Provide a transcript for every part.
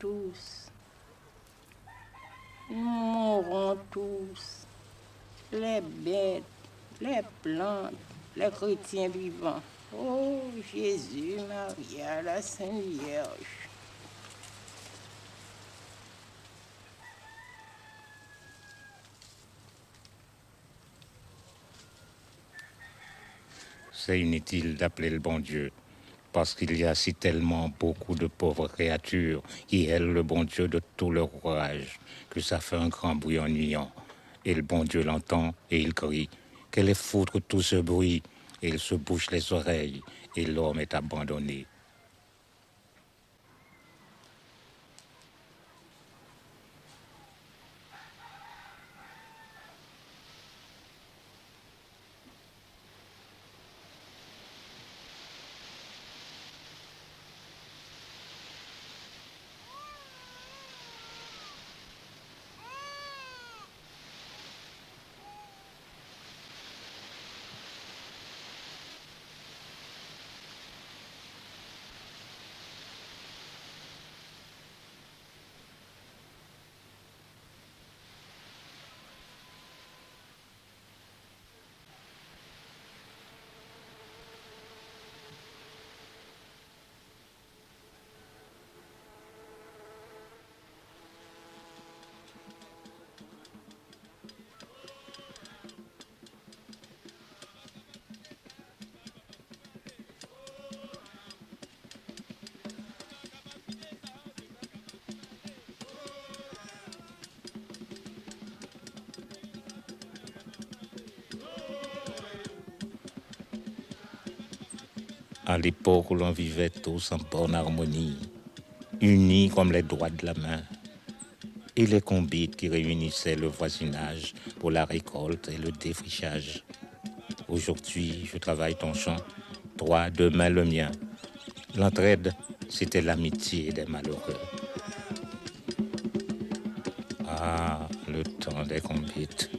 tous. Nous mourrons tous. Les bêtes, les plantes, les chrétiens vivants. Oh Jésus, Maria, la Sainte Vierge. C'est inutile d'appeler le bon Dieu, parce qu'il y a si tellement beaucoup de pauvres créatures qui aiment le bon Dieu de tout leur courage, que ça fait un grand bruit ennuyant. Et le bon Dieu l'entend et il crie, qu'elle est foutre tout ce bruit, et il se bouche les oreilles, et l'homme est abandonné. À l'époque où l'on vivait tous en bonne harmonie, unis comme les doigts de la main, et les convites qui réunissaient le voisinage pour la récolte et le défrichage. Aujourd'hui, je travaille ton champ, toi, demain le mien. L'entraide, c'était l'amitié des malheureux. Ah, le temps des convites.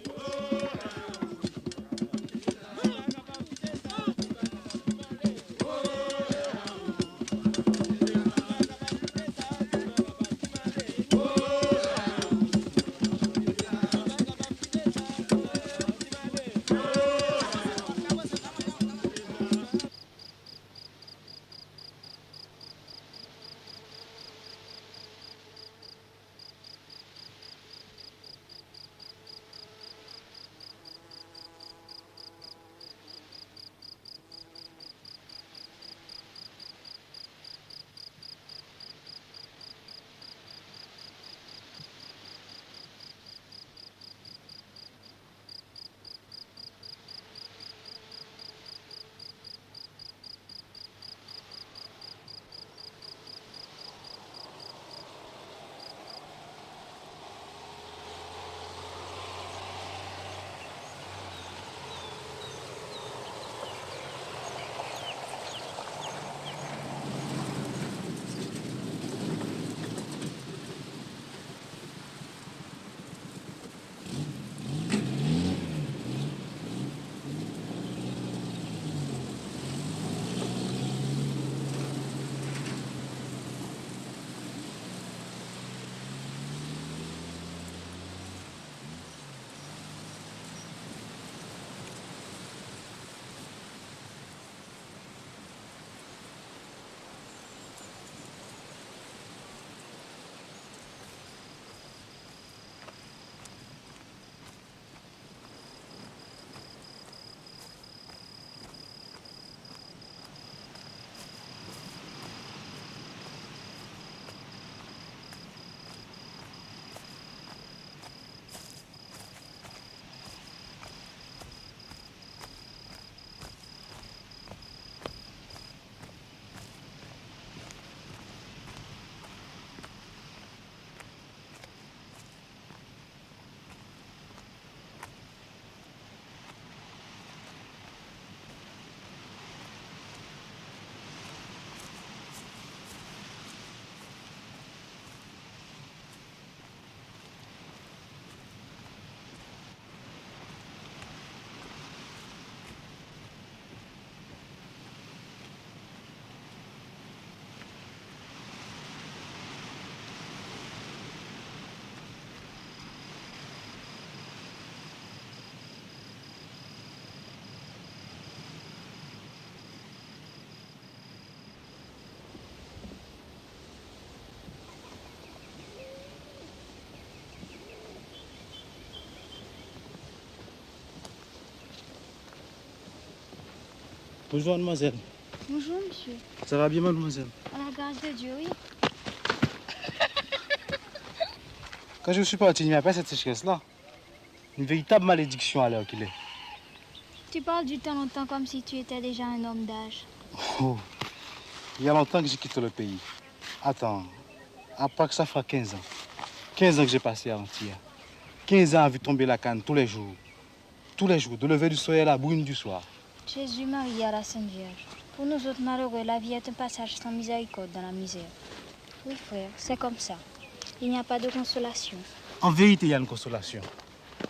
Bonjour, mademoiselle. Bonjour, monsieur. Ça va bien, mademoiselle? À la grâce de Dieu, oui. Quand je suis parti, il n'y avait pas cette sécheresse-là. Une véritable malédiction à l'heure qu'il est. Tu parles du temps longtemps comme si tu étais déjà un homme d'âge. Oh, il y a longtemps que j'ai quitté le pays. Attends, à part que ça fera 15 ans. 15 ans que j'ai passé à Antibes. 15 ans à vu tomber la canne tous les jours. Tous les jours, de lever du soleil à la brune du soir. Jésus, Marie, à la Sainte Vierge. Pour nous autres malheureux, la vie est un passage sans miséricorde dans la misère. Oui, frère, c'est comme ça. Il n'y a pas de consolation. En vérité, il y a une consolation.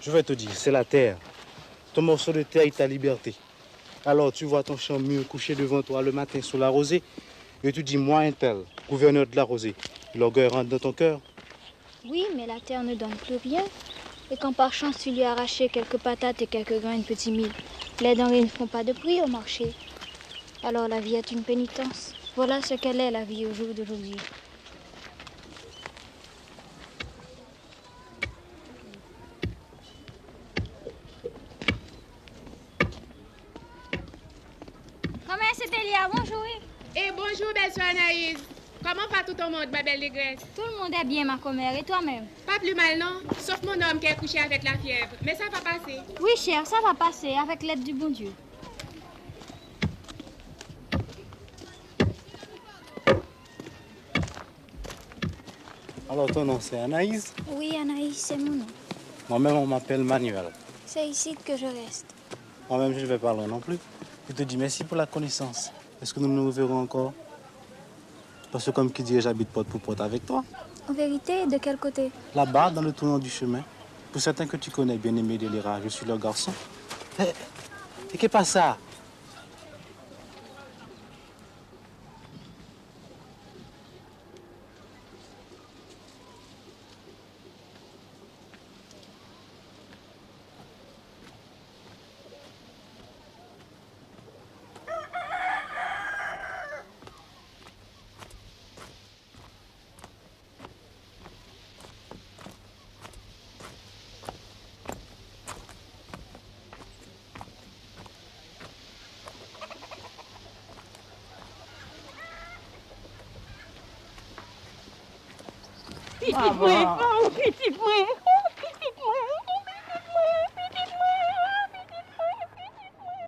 Je vais te dire, c'est la terre. Ton morceau de terre est ta liberté. Alors tu vois ton champ mûr couché devant toi le matin sous la rosée. Et tu dis, moi un tel, gouverneur de la rosée. L'orgueil rentre dans ton cœur. Oui, mais la terre ne donne plus rien. Et quand par chance tu lui as arraché quelques patates et quelques grains de petits mille, les denrées ne font pas de prix au marché. Alors la vie est une pénitence. Voilà ce qu'elle est, la vie au jour d'aujourd'hui. Comment c'est Elia? Bonjour. Et bonjour, belle soeur Anaïs. Comment va tout le monde, ma belle négresse? Tout le monde est bien, ma commère. Et toi-même? Pas plus mal, non? Sauf mon homme qui est couché avec la fièvre. Mais ça va passer. Oui, chère, ça va passer avec l'aide du bon Dieu. Alors ton nom c'est Anaïs. Oui, Anaïs, c'est mon nom. Moi-même on m'appelle Manuel. C'est ici que je reste. Moi-même je ne vais pas loin non plus. Je te dis merci pour la connaissance. Est-ce que nous nous reverrons encore? Parce que comme qui dit, j'habite porte pour porte avec toi. En vérité, de quel côté? Là-bas, dans le tournant du chemin. Pour certains que tu connais, bien-aimé Délira, je suis leur garçon. Et qu'est-ce pas ça? Petit moi, oh, petit moi, oh, petit moi, oh, petit moi, petit moi, oh, petit moi.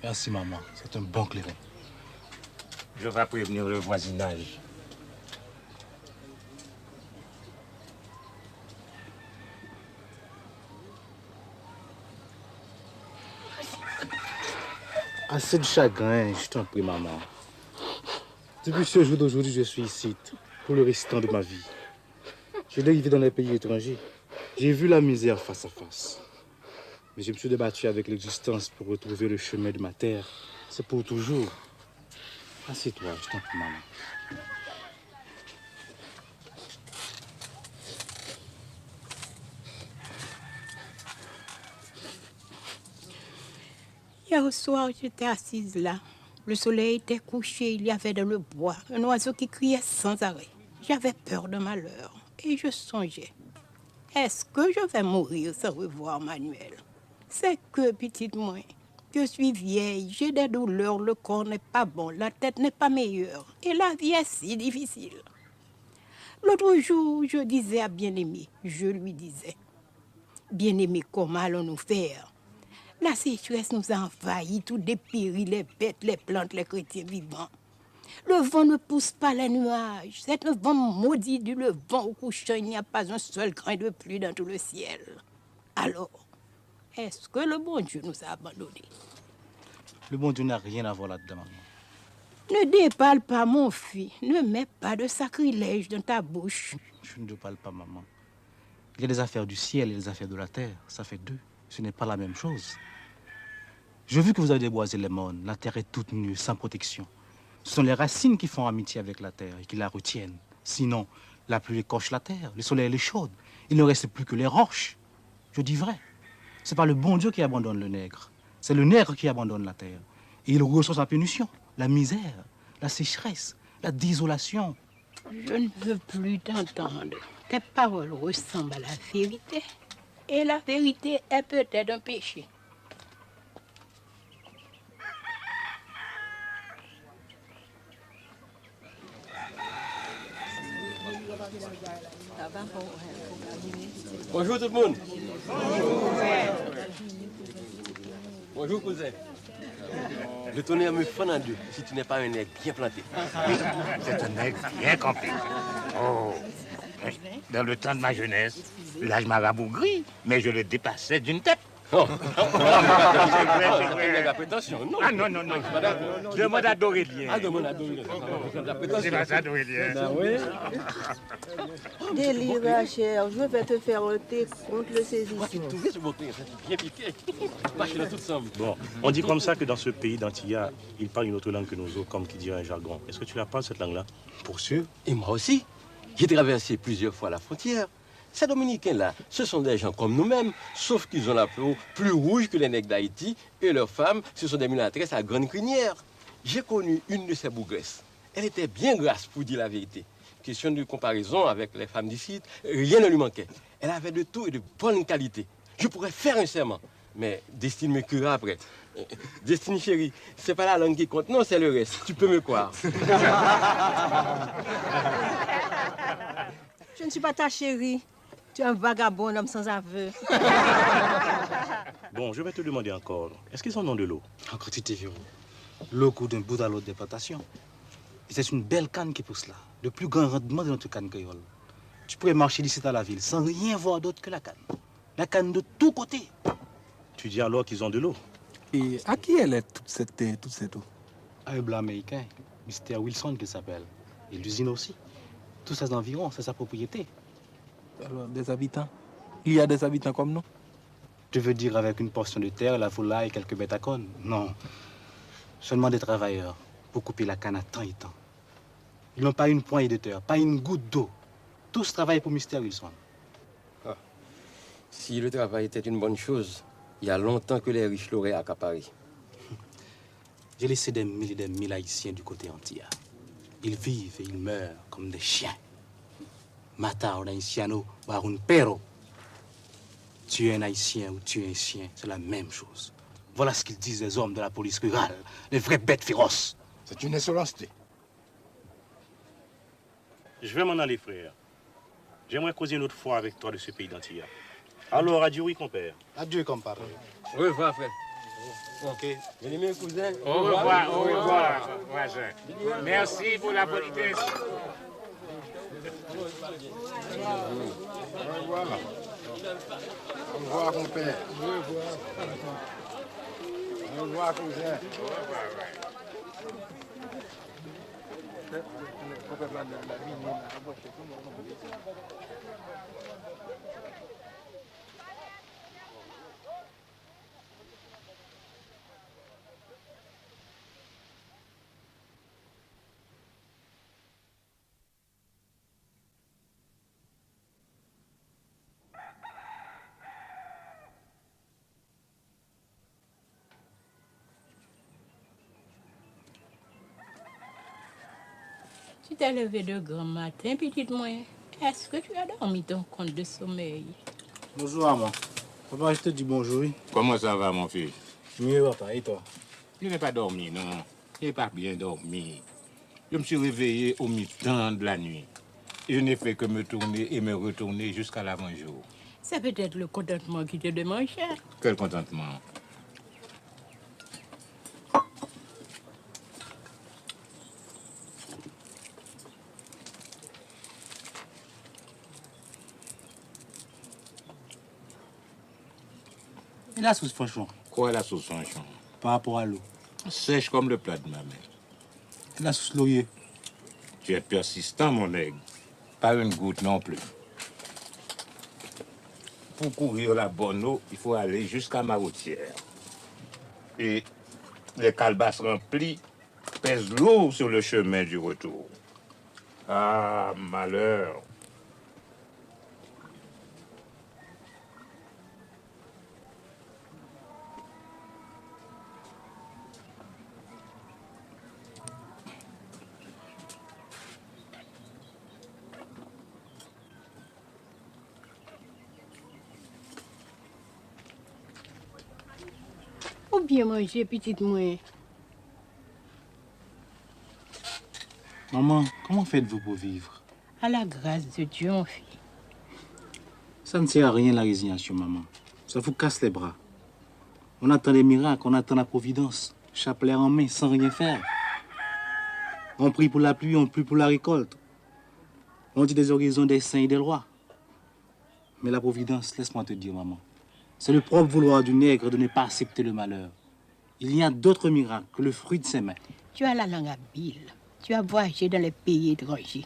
Merci maman, c'est un bon clairin. Je vais prévenir le voisinage. Assez de chagrin, je t'en prie maman. Depuis ce jour d'aujourd'hui, je suis ici pour le restant de ma vie. J'ai dérivé dans les pays étrangers. J'ai vu la misère face à face. Mais je me suis débattu avec l'existence pour retrouver le chemin de ma terre. C'est pour toujours. Assieds-toi, je t'en prie, maman. Hier au soir, j'étais assise là. Le soleil était couché, il y avait dans le bois un oiseau qui criait sans arrêt. J'avais peur de malheur et je songeais. Est-ce que je vais mourir sans revoir Manuel? C'est que, petite moi, je suis vieille, j'ai des douleurs, le corps n'est pas bon, la tête n'est pas meilleure et la vie est si difficile. L'autre jour, je disais à Bien-Aimé, je lui disais, Bien-Aimé, comment allons-nous faire? La sécheresse nous a envahis, tout dépérit, les bêtes, les plantes, les chrétiens vivants. Le vent ne pousse pas les nuages. C'est un vent maudit du levant au couchant. Il n'y a pas un seul grain de pluie dans tout le ciel. Alors, est-ce que le bon Dieu nous a abandonnés? Le bon Dieu n'a rien à voir là-dedans, maman. Ne déballe pas, mon fils. Ne mets pas de sacrilège dans ta bouche. Je ne te parle pas, maman. Il y a des affaires du ciel et des affaires de la terre. Ça fait deux. Ce n'est pas la même chose. Je vu que vous avez déboisé les mornes. La terre est toute nue, sans protection. Ce sont les racines qui font amitié avec la terre et qui la retiennent. Sinon, La pluie écorche la terre, le soleil est chaude. Il ne reste plus que les roches. Je dis vrai. C'est pas le bon Dieu qui abandonne le nègre. C'est le nègre qui abandonne la terre. Et il reçoit sa punition. La misère, la sécheresse, la désolation. Je ne veux plus t'entendre. Tes paroles ressemblent à la vérité. Et la vérité est peut-être un péché. Bonjour tout le monde. Bonjour cousin. Le tonnerre me fend en deux si tu n'es pas un nègre bien planté. C'est un nègre bien campé. Oh, dans le temps de ma jeunesse, là je m'avais rabougri, mais je le dépassais d'une tête. Oh. C'est La prétention, non. Ah non, non, non. Demande à Dorélien. Ah, demande à Dorélien. La prétention. C'est pas ça, Dorélien. Ben oui. Délire, Rachel, je vais te faire ôter contre le saisissement. Tout ce beau client, bien piqué. Marche dans tout ensemble. Bon, on dit comme ça que dans ce pays d'Antilla, ils parlent une autre langue que nous autres, comme qui dirait un jargon. Est-ce que tu la parles, cette langue-là? Pour sûr. Et moi aussi. J'ai traversé plusieurs fois la frontière. Ces Dominicains-là, ce sont des gens comme nous-mêmes, sauf qu'ils ont la peau plus rouge que les nègres d'Haïti, et leurs femmes, ce sont des mulâtresses à grande crinière. J'ai connu une de ces bougresses. Elle était bien grasse, pour dire la vérité. Question de comparaison avec les femmes d'ici, rien ne lui manquait. Elle avait de tout et de bonne qualité. Je pourrais faire un serment, mais Destine me criera après. Destine chérie, c'est pas la langue qui compte, non, c'est le reste. Tu peux me croire. Je ne suis pas ta chérie. Tu es un vagabond, homme sans aveu. Bon, je vais te demander encore. Est-ce qu'ils en ont de l'eau? Encore tu t'es vu. L'eau coule d'un bout à l'autre des plantations. Et c'est une belle canne qui pousse là. Le plus grand rendement de notre canne créole. Tu pourrais marcher d'ici à la ville sans rien voir d'autre que la canne. La canne de tous côtés. Tu dis alors qu'ils ont de l'eau? Et à qui elle est toute cette eau? À un blanc américain, Mr. Wilson qu'il s'appelle. Et l'usine aussi. Tout ça environ, c'est sa propriété. Alors, des habitants? Il y a des habitants comme nous? Tu veux dire avec une portion de terre, la volaille et quelques bêtes à cornes? Non. Seulement des travailleurs pour couper la canne à temps et temps. Ils n'ont pas une poignée de terre, pas une goutte d'eau. Tous travaillent pour Mr. Wilson. Ah. Si le travail était une bonne chose, il y a longtemps que les riches l'auraient accaparé. J'ai laissé des mille haïtiens du côté antillais. Ils vivent et ils meurent comme des chiens. Mata un haïtiano ou un perro. Tu es un haïtien ou tu es un chien, c'est la même chose. Voilà ce qu'ils disent les hommes de la police rurale, les vraies bêtes féroces. C'est une insolenceté. Je vais m'en aller, frère. J'aimerais causer une autre fois avec toi de ce pays d'Antilla. Alors, adieu, oui, compère. Adieu, comparé. Au revoir, frère. Ok. Bien-aimé cousin. Au revoir, voisin. Merci pour la politesse. Au revoir. Au revoir, mon père. Au revoir, cousin. Tu t'es levé de grand matin, petite moi. Est-ce que tu as dormi ton compte de sommeil? Bonjour, maman. Papa, je te dis bonjour. Oui. Comment ça va, mon fils? Mieux, papa, et toi? Je n'ai pas dormi, non. Je n'ai pas bien dormi. Je me suis réveillé au mi-temps de la nuit. Et je n'ai fait que me tourner et me retourner jusqu'à l'avant-jour. C'est peut-être le contentement qui te demande cher. Quel contentement. Et la sauce franchon, Quoi la sauce franchon? par rapport à l'eau. Sèche comme le plat de ma mère. Et la sauce laurier. Tu es persistant, mon aigle. Pas une goutte non plus. Pour courir la bonne eau, il faut aller jusqu'à ma routière. Et les calebasses remplies pèsent lourd sur le chemin du retour. Ah, malheur. bien manger, petite moi. Maman, comment faites-vous pour vivre? À la grâce de Dieu, mon fils. Ça ne sert à rien la résignation, maman. Ça vous casse les bras. On attend les miracles, on attend la providence. Chapelet en main, sans rien faire. On prie pour la pluie, on prie pour la récolte. On dit des horizons des saints et des lois. Mais la providence, laisse-moi te dire, maman, c'est le propre vouloir du nègre de ne pas accepter le malheur. Il y a d'autres miracles que le fruit de ses mains. Tu as la langue habile. Tu as voyagé dans les pays étrangers.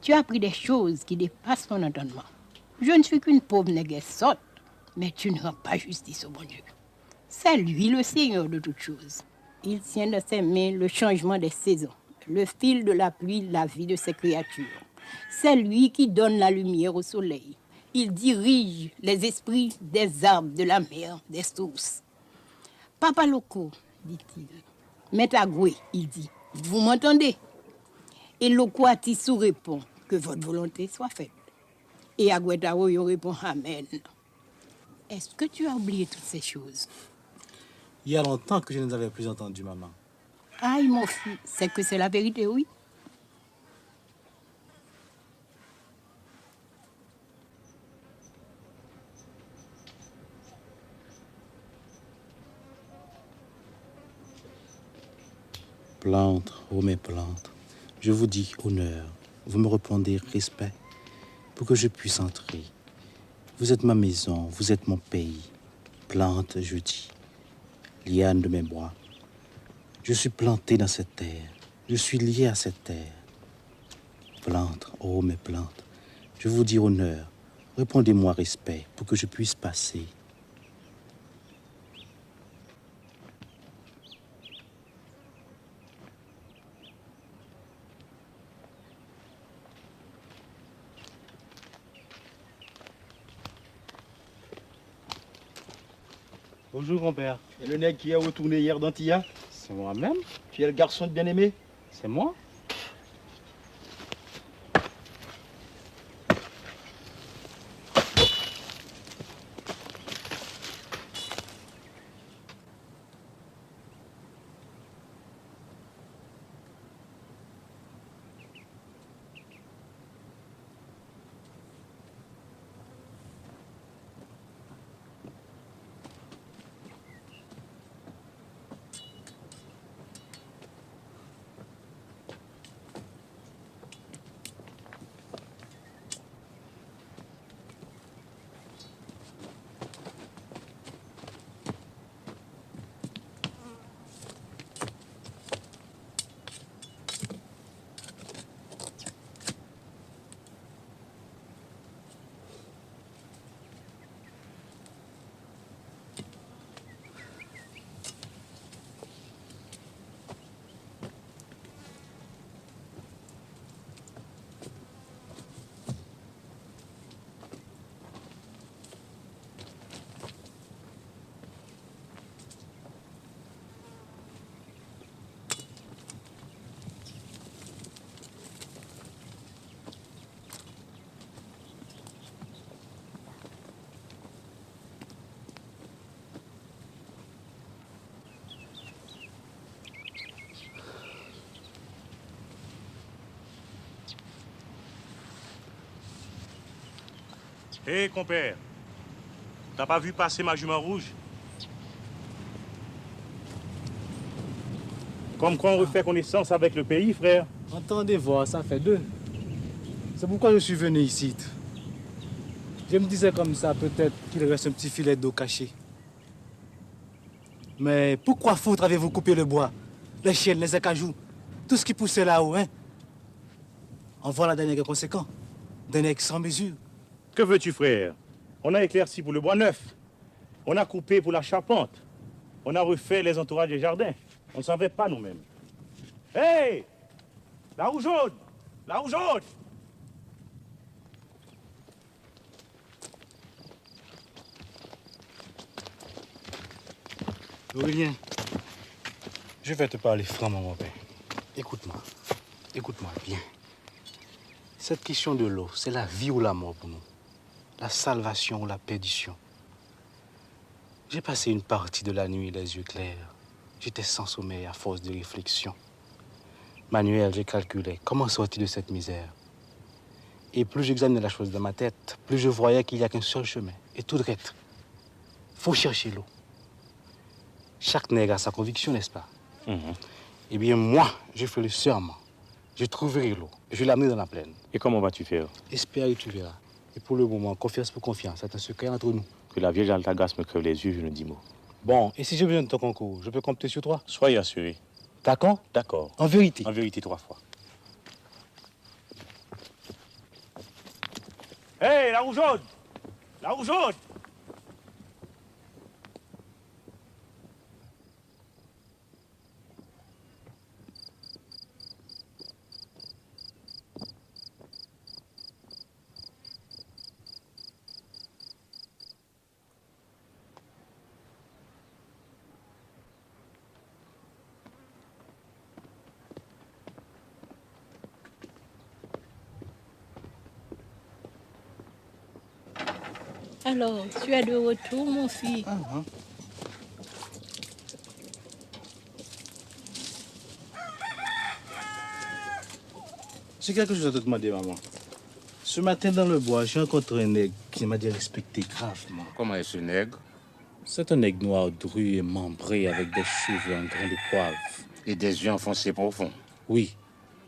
Tu as appris des choses qui dépassent mon entendement. Je ne suis qu'une pauvre nègre sotte, mais tu ne rends pas justice au bon Dieu. C'est lui le Seigneur de toutes choses. Il tient dans ses mains le changement des saisons, le fil de la pluie, la vie de ses créatures. C'est lui qui donne la lumière au soleil. Il dirige les esprits des arbres, de la mer, des sources. Papa Loco, dit-il. Maître Agoué, il dit, vous m'entendez? Et Loco Atissou répond, que votre volonté soit faite. Et Agoué Taroyo répond, amen. Est-ce que tu as oublié toutes ces choses? Il y a longtemps que je ne les avais plus entendues, maman. Aïe, mon fils, c'est que c'est la vérité, oui. Plantes, oh mes plantes, je vous dis honneur. Vous me répondez respect pour que je puisse entrer. Vous êtes ma maison, vous êtes mon pays. Plante, je dis, liane de mes bois. Je suis planté dans cette terre. Je suis lié à cette terre. Plantes, oh mes plantes, je vous dis honneur. Répondez-moi respect pour que je puisse passer. Bonjour, grand-père. Et le nègre qui est retourné hier d'Antilla? C'est moi-même? Tu es le garçon de bien-aimé? C'est moi? Hé, compère, t'as pas vu passer ma jument rouge? Comme quoi on refait connaissance avec le pays, frère. Entendez voir, ça fait deux. C'est pourquoi je suis venu ici. Je me disais comme ça, peut-être qu'il reste un petit filet d'eau caché. Mais pourquoi foutre avez-vous coupé le bois? Les chênes, les acajou, tout ce qui poussait là-haut, hein? En voilà d'un nègre conséquent, d'un nègre sans mesure. Que veux-tu, frère? On a éclairci pour le bois neuf. On a coupé pour la charpente. On a refait les entourages des jardins. On ne savait pas nous-mêmes. Hé! La roue jaune! La roue jaune! Aurélien, je vais te parler franchement, mon père. Écoute-moi. Écoute-moi bien. Cette question de l'eau, c'est la vie ou la mort pour nous. La salvation ou la perdition. J'ai passé une partie de la nuit les yeux clairs. J'étais sans sommeil à force de réflexion. Manuel, j'ai calculé comment sortir de cette misère. Et plus j'examinais la chose dans ma tête, plus je voyais qu'il n'y a qu'un seul chemin, et tout droit. Faut chercher l'eau. Chaque nègre a sa conviction, n'est-ce pas? Eh bien, moi, je fais le serment. Je trouverai l'eau. Je l'amenerai dans la plaine. Et comment vas-tu faire? Espère et tu verras. Et pour le moment, confiance pour confiance. C'est un secret entre nous. Que la vieille Altagas me crève les yeux, je ne dis mot. Bon, et si j'ai besoin de ton concours, je peux compter sur toi? Soyez assuré. D'accord? D'accord. En vérité? En vérité, 3 fois. Hé, la rougeaude! La rougeaude! Alors, tu es de retour, mon fils. C'est quelque chose à te demander, maman. Ce matin, dans le bois, j'ai rencontré un nègre qui m'a dit respecter gravement. Comment est ce nègre? C'est un nègre noir dru et membré avec des cheveux en grains de poivre. Et des yeux enfoncés profonds. Oui.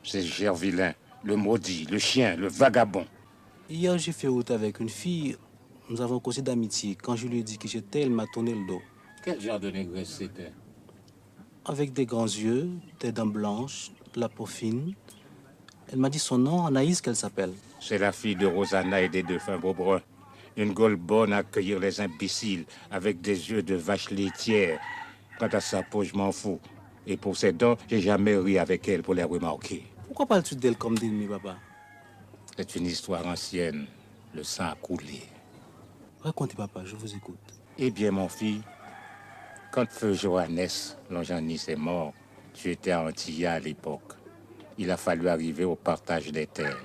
C'est Gervilain, le maudit, le chien, le vagabond. Hier, j'ai fait route avec une fille. Nous avons causé d'amitié. Quand je lui ai dit qui j'étais, elle m'a tourné le dos. Quel genre de négresse c'était? Avec des grands yeux, des dents blanches, la peau fine. Elle m'a dit son nom, Anaïs, qu'elle s'appelle. C'est la fille de Rosanna et des deux fins Beaubrun. Une gueule bonne à accueillir les imbéciles, avec des yeux de vache laitière. Quant à sa peau, je m'en fous. Et pour ses dents, j'ai jamais ri avec elle pour les remarquer. Pourquoi parles-tu d'elle comme d'ennemi, papa? C'est une histoire ancienne. Le sang a coulé. Racontez, papa, je vous écoute. Eh bien, mon fils, quand feu Johannes, Longjanis, est mort, tu étais à Antilla à l'époque. Il a fallu arriver au partage des terres.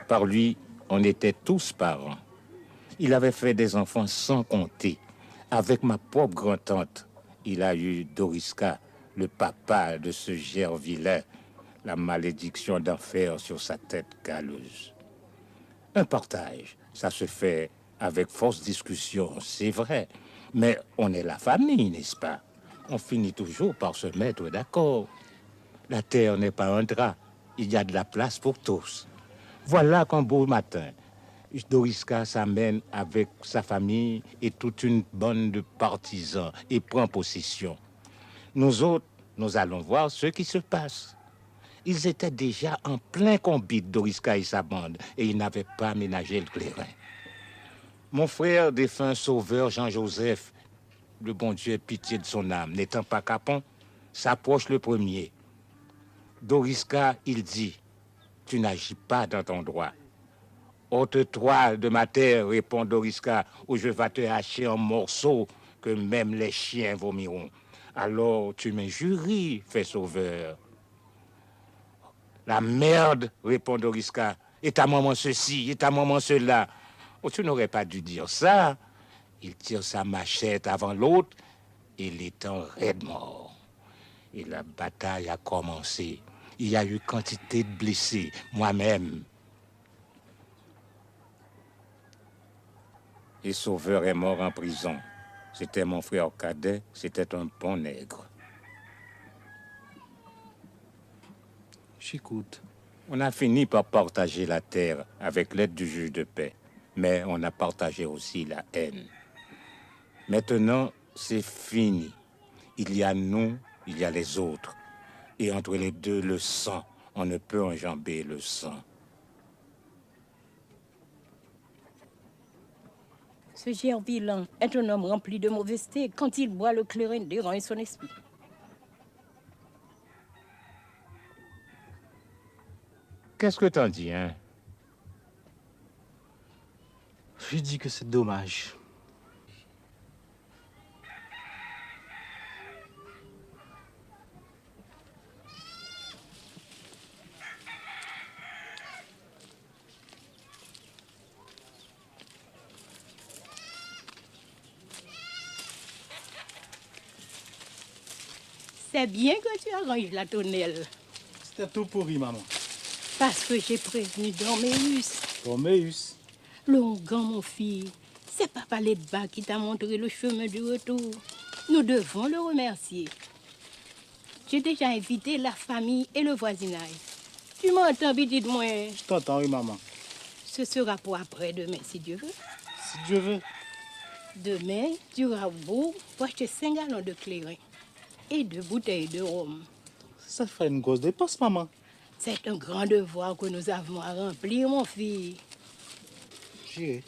Par lui, on était tous parents. Il avait fait des enfants sans compter. Avec ma propre grand-tante, il a eu Doriska, le papa de ce Gervilain, la malédiction d'enfer sur sa tête galeuse. Un partage, ça se fait avec force discussion, c'est vrai. Mais on est la famille, n'est-ce pas? On finit toujours par se mettre d'accord. La terre n'est pas un drap. Il y a de la place pour tous. Voilà qu'un beau matin, Doriska s'amène avec sa famille et toute une bande de partisans et prend possession. Nous autres, nous allons voir ce qui se passe. Ils étaient déjà en plein combat, Doriska et sa bande, et ils n'avaient pas ménagé le clairin. Mon frère, défunt sauveur Jean-Joseph, le bon Dieu ait pitié de son âme, n'étant pas capon, s'approche le premier. Doriska, il dit, « Tu n'agis pas dans ton droit. » « Ôte-toi de ma terre, répond Doriska, ou je vais te hacher en morceaux que même les chiens vomiront. Alors tu m'injuries, fait sauveur. La merde, répond Doriska, et ta maman ceci, et ta maman cela. Oh, tu n'aurais pas dû dire ça. Il tire sa machette avant l'autre, et l'étend raide mort. Et la bataille a commencé. Il y a eu quantité de blessés, moi-même. Et Sauveur est mort en prison. C'était mon frère cadet, c'était un bon nègre. J'écoute. On a fini par partager la terre avec l'aide du juge de paix, mais on a partagé aussi la haine. Maintenant, c'est fini. Il y a nous, il y a les autres. Et entre les deux, le sang. On ne peut enjamber le sang. Ce Gervilain est un homme rempli de mauvaiseté. Quand il boit le clairin, dérange son esprit. Qu'est-ce que t'en dis, hein? Je dis que c'est dommage. C'est bien que tu arranges la tonnelle. C'était tout pourri, maman. Parce que j'ai prévenu Dorméus. Dorméus? Longan, mon fils, c'est Papa Ledba qui t'a montré le chemin du retour. Nous devons le remercier. J'ai déjà invité la famille et le voisinage. Tu m'entends, petite moi? Je t'entends, oui, maman. Ce sera pour après-demain, si Dieu veut. Si Dieu veut. Demain, tu auras beau pour acheter 5 gallons de clairin et 2 bouteilles de rhum. Ça fait une grosse dépense, maman. C'est un grand devoir que nous avons à remplir, mon fils. J'irai.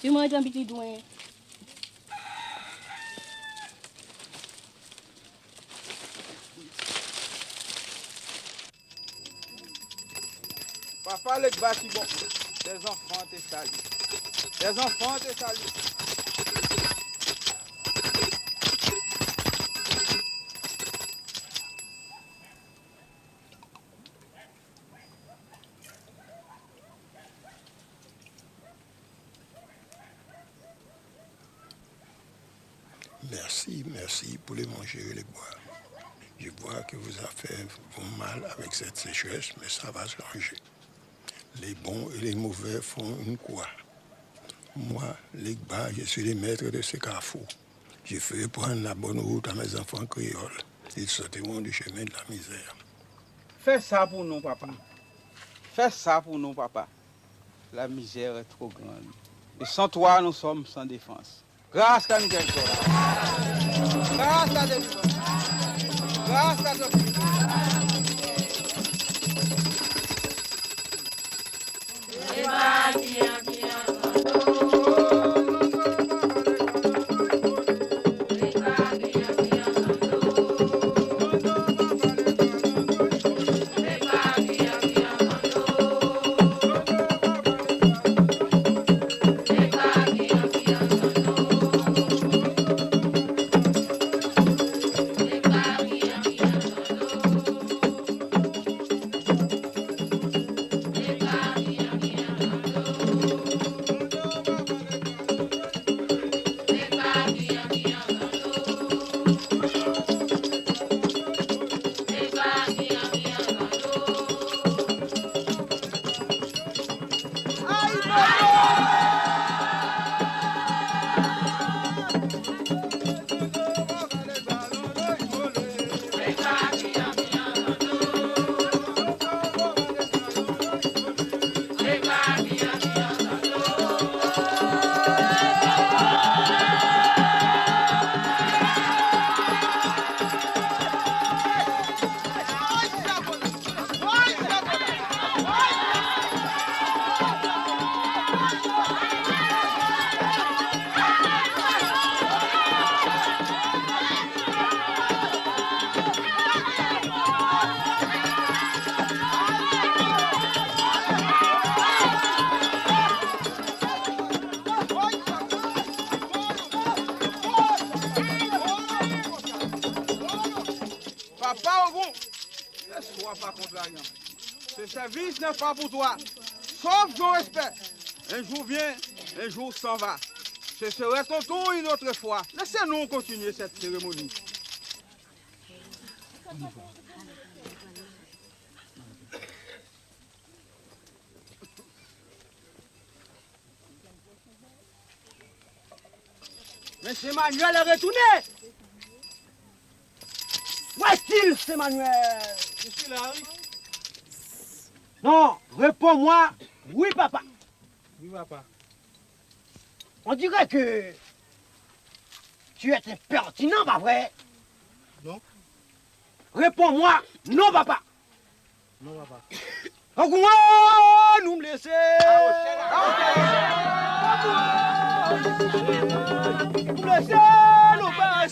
Tu m'entends, petit moi? Papa, les bâtiments, tes enfants te saluent. Tes enfants te saluent. Merci pour les manger et les boire. Je vois que vos affaires vont mal avec cette sécheresse, mais ça va se ranger. Les bons et les mauvais font une croix. Moi, Legba, je suis le maître de ce carrefour. Je ferai prendre la bonne route à mes enfants créoles. Ils sortiront du chemin de la misère. Fais ça pour nous, papa. Fais ça pour nous, papa. La misère est trop grande. Et sans toi, nous sommes sans défense. Grâce à nous, grâce à Dieu. Grâce à Dieu. Ce service n'est pas pour toi, sauf ton respect. Un jour vient, un jour s'en va. Ce serait ton tour une autre fois. Laissez-nous continuer cette cérémonie. Monsieur Manuel est retourné. Où est-il, c'est Manuel? Je suis là, oui. Non, réponds-moi. Oui, papa. Oui, papa. On dirait que tu es impertinent, pas vrai? Non. Réponds-moi. Non, papa. Non, papa. Nous me laisser. Nous laisser, nous pas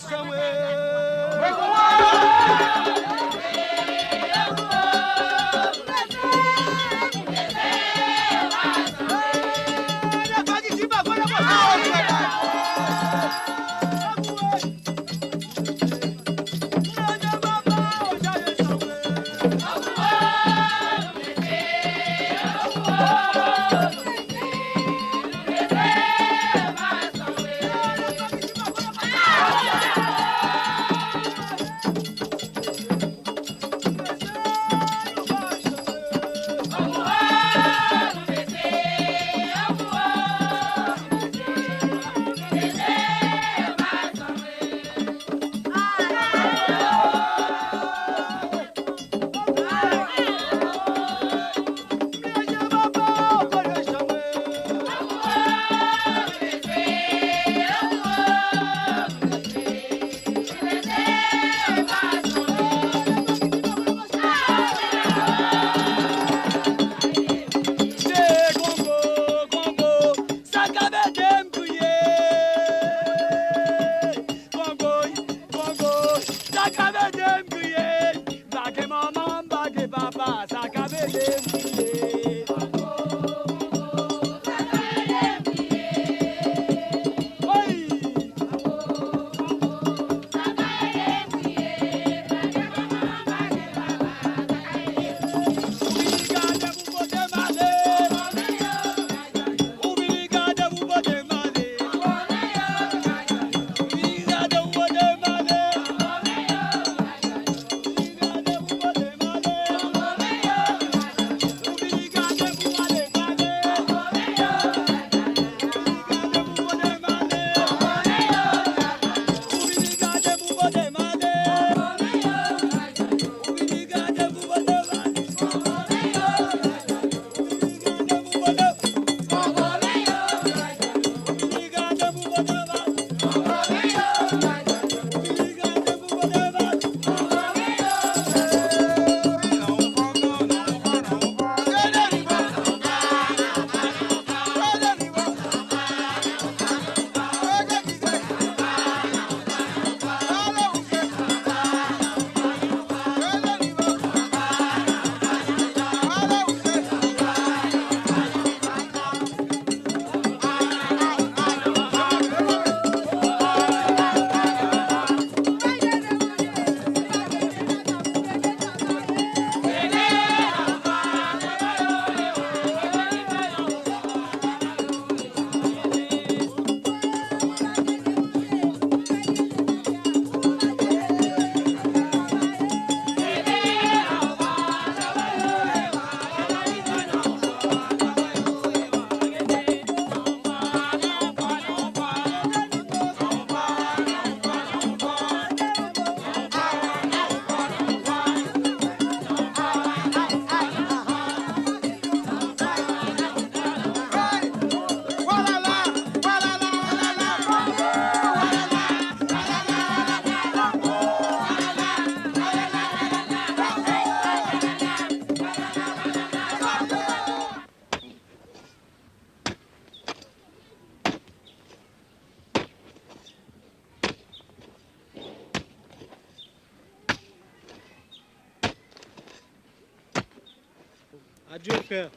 Adieu, frère.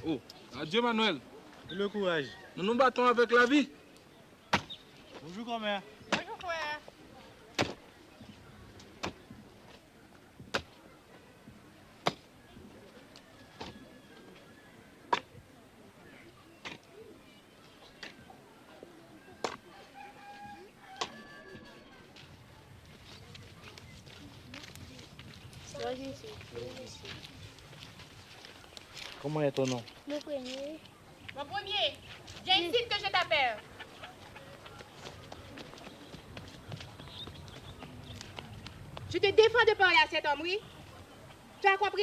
Oh, adieu, Manuel. Le courage. Nous nous battons avec la vie. Bonjour, grand-mère. Bonjour, frère. Comment est ton nom? Le premier. Mon premier, viens ici que je t'appelle. Je te défends de parler à cet homme, oui? Tu as compris?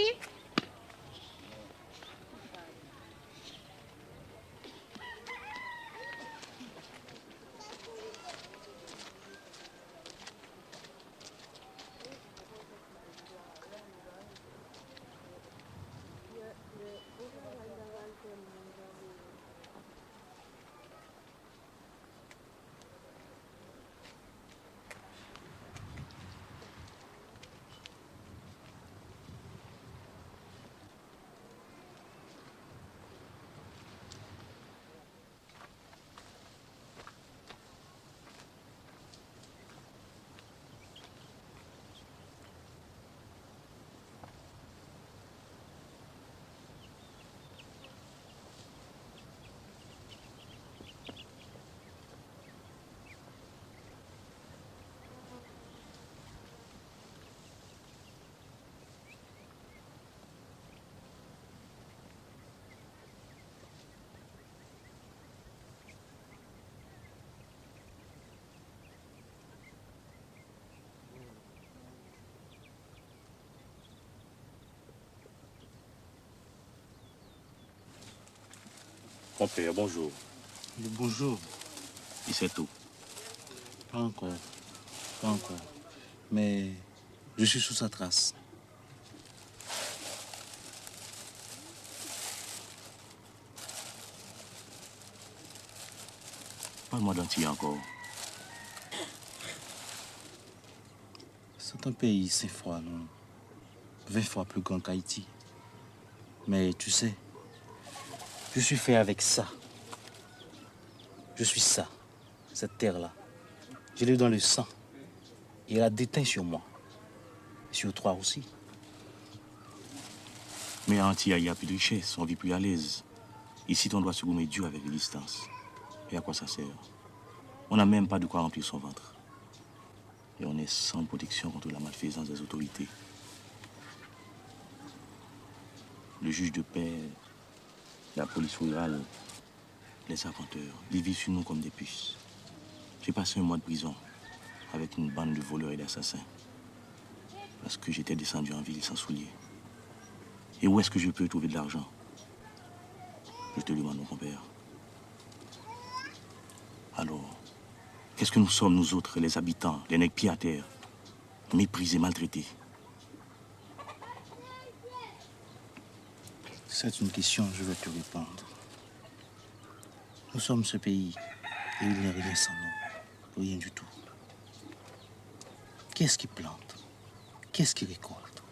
Compère, bonjour. Bonjour. Et c'est tout. Pas encore. Pas encore. Mais je suis sous sa trace. Parle-moi d'Antille encore. C'est un pays, c'est froid, non? 20 fois plus grand qu'Haïti. Mais tu sais, je suis fait avec ça. Je suis ça, cette terre-là. Je l'ai dans le sang. Et elle a déteint sur moi. Sur toi aussi. Mais à Antille, il y a plus de richesse, on vit plus à l'aise. Ici, on doit se gommer dur avec les distances. Et à quoi ça sert? On n'a même pas de quoi remplir son ventre. Et on est sans protection contre la malfaisance des autorités. Le juge de paix, la police rurale, les arpenteurs, ils vivent sur nous comme des puces. J'ai passé un mois de prison avec une bande de voleurs et d'assassins. Parce que j'étais descendu en ville sans souliers. Et où est-ce que je peux trouver de l'argent? Je te demande, mon compère. Alors, qu'est-ce que nous sommes, nous autres, les habitants, les nègres pieds à terre, méprisés, maltraités? C'est une question, je vais te répondre. Nous sommes ce pays et il n'est rien sans nous. Rien du tout. Qu'est-ce qui plante? Qu'est-ce qui récolte?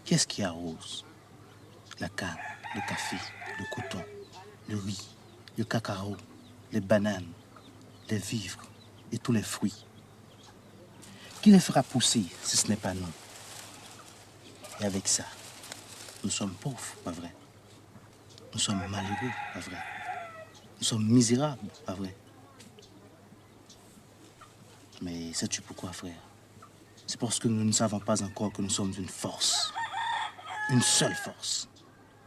Qu'est-ce qui arrose? La canne, le café, le coton, le riz, le cacao, les bananes, les vivres et tous les fruits. Qui les fera pousser si ce n'est pas nous? Et avec ça, nous sommes pauvres, pas vrai? Nous sommes malheureux, pas vrai? Nous sommes misérables, pas vrai? Mais sais-tu pourquoi, frère? C'est parce que nous ne savons pas encore que nous sommes une force. Une seule force.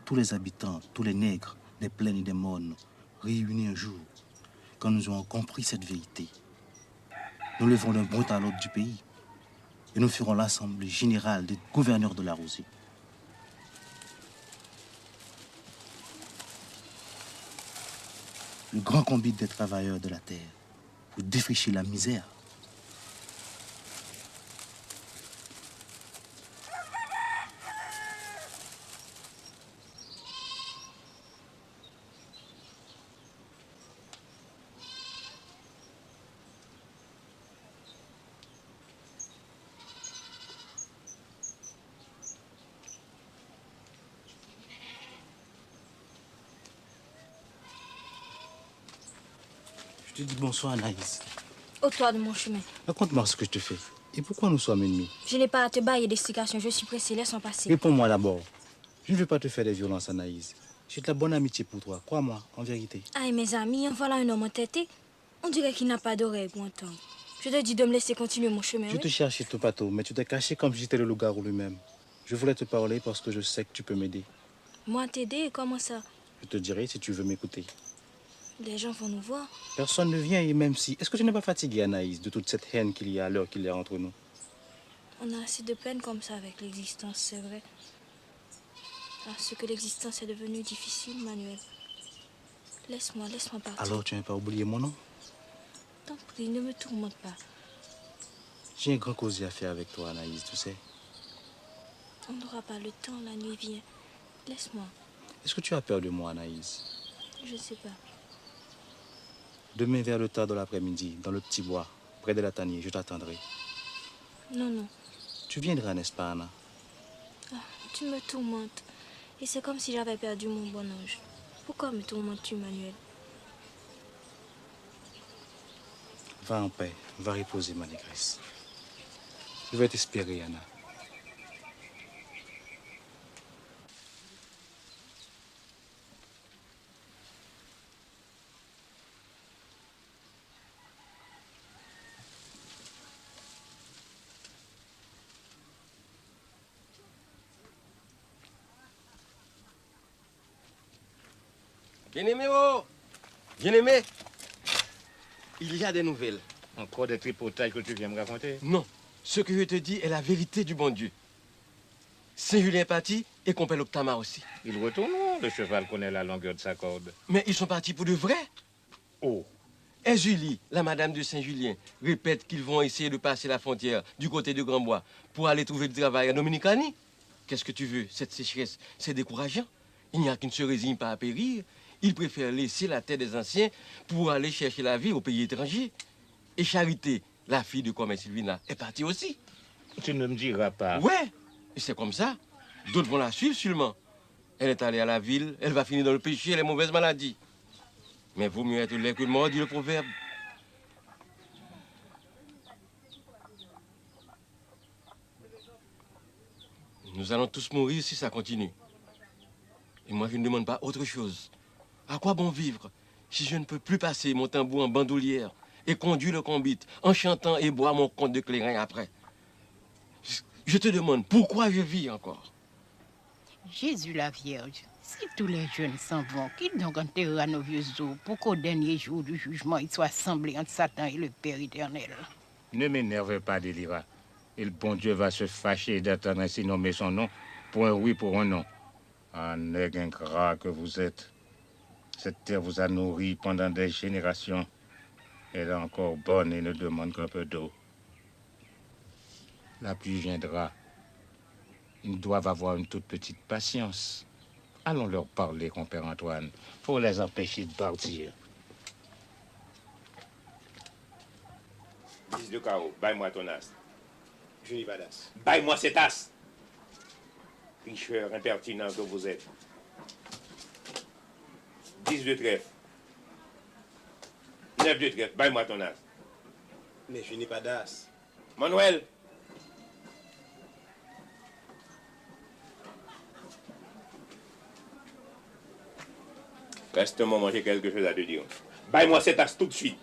Tous les habitants, tous les nègres, des plaines et des mônes, réunis un jour, quand nous aurons compris cette vérité, nous lèverons d'un bout à l'autre du pays et nous ferons l'assemblée générale des gouverneurs de la Rosée. Le grand combat des travailleurs de la terre pour défricher la misère. Je te dis bonsoir, Anaïs. Ôte-toi de mon chemin. Raconte-moi ce que je te fais. Et pourquoi nous sommes ennemis? Je n'ai pas à te bailler d'explications. Je suis pressée. Laisse-moi passer. Réponds-moi d'abord. Je ne veux pas te faire des violences, Anaïs. J'ai de la bonne amitié pour toi. Crois-moi, en vérité. Ah, mes amis, en voilà un homme entêté. On dirait qu'il n'a pas d'oreille pour entendre. Je te dis de me laisser continuer mon chemin. Je te cherchais tout partout, mais tu t'es caché comme si j'étais le loup-garou lui-même. Je voulais te parler parce que je sais que tu peux m'aider. Moi, t'aider? Comment ça? Je te dirai si tu veux m'écouter. Les gens vont nous voir. Personne ne vient et même si... Est-ce que tu n'es pas fatigué, Anaïs, de toute cette haine qu'il y a à l'heure qu'il y a entre nous? On a assez de peine comme ça avec l'existence, c'est vrai. Parce que l'existence est devenue difficile, Manuel. Laisse-moi partir. Alors tu n'as pas oublié mon nom? T'en prie, ne me tourmente pas. J'ai un grand causier à faire avec toi, Anaïs, tu sais. On n'aura pas le temps, la nuit vient. Laisse-moi. Est-ce que tu as peur de moi, Anaïs? Je sais pas. Demain vers le tard de l'après-midi, dans le petit bois, près de la tanière, je t'attendrai. Non, non. Tu viendras, n'est-ce pas, Anna? Ah, tu me tourmentes. Et c'est comme si j'avais perdu mon bon ange. Pourquoi me tourmentes-tu, Manuel? Va en paix, va reposer, ma négresse. Je vais t'espérer, Anna. Bien-aimé, oh! Bien-aimé! Il y a des nouvelles. Encore des tripotages que tu viens me raconter? Non. Ce que je te dis est la vérité du bon Dieu. Saint-Julien est parti et compère l'Octama aussi. Ils retourneront. Le cheval connaît la longueur de sa corde. Mais ils sont partis pour de vrai. Oh! Et Julie, la madame de Saint-Julien, répète qu'ils vont essayer de passer la frontière du côté de Grand-Bois pour aller trouver du travail à Dominicani. Qu'est-ce que tu veux? Cette sécheresse, c'est décourageant. Il n'y a qui ne se résigne pas à périr. Ils préfèrent laisser la terre des anciens pour aller chercher la vie au pays étranger. Et Charité, la fille de Comène Sylvina, est partie aussi. Tu ne me diras pas. Ouais, et c'est comme ça. D'autres vont la suivre sûrement. Elle est allée à la ville, elle va finir dans le péché et les mauvaises maladies. Mais vaut mieux être laid que mort, dit le proverbe. Nous allons tous mourir si ça continue. Et moi, je ne demande pas autre chose. À quoi bon vivre si je ne peux plus passer mon tambour en bandoulière et conduire le combit en chantant et boire mon compte de clairin après? Je te demande, pourquoi je vis encore? Jésus la Vierge, si tous les jeunes s'en vont, qui donc enterrera nos vieux os pour qu'au dernier jour du jugement, il soit assemblé entre Satan et le Père éternel? Ne m'énerve pas, Délira. Et le bon Dieu va se fâcher d'attendre ainsi nommer son nom pour un oui, pour un non. Ah, nègre ingrat que vous êtes. Cette terre vous a nourri pendant des générations. Elle est encore bonne et ne demande qu'un peu d'eau. La pluie viendra. Ils doivent avoir une toute petite patience. Allons leur parler, compère Antoine, pour les empêcher de partir. Fils de Caro, baille-moi ton as. Je n'ai pas d'as. Baille-moi cet as. Richeur impertinent que vous êtes. 10 de trèfle. 9 de trèfle, baille-moi ton as. Mais je n'ai pas d'as. Manuel. Reste un moment, j'ai quelque chose à te dire. Baille-moi cet as tout de suite.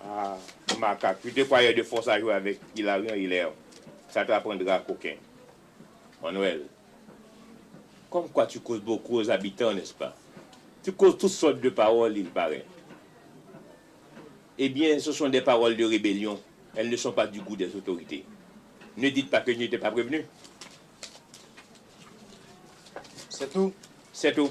Ah, macaque, tu te croyais de force à jouer avec Hilarion Hilaire. Ça t'apprendra coquin. Manuel, comme quoi tu causes beaucoup aux habitants, n'est-ce pas? Tu causes toutes sortes de paroles, il paraît. Eh bien, ce sont des paroles de rébellion. Elles ne sont pas du goût des autorités. Ne dites pas que je n'étais pas prévenu. C'est tout. C'est tout.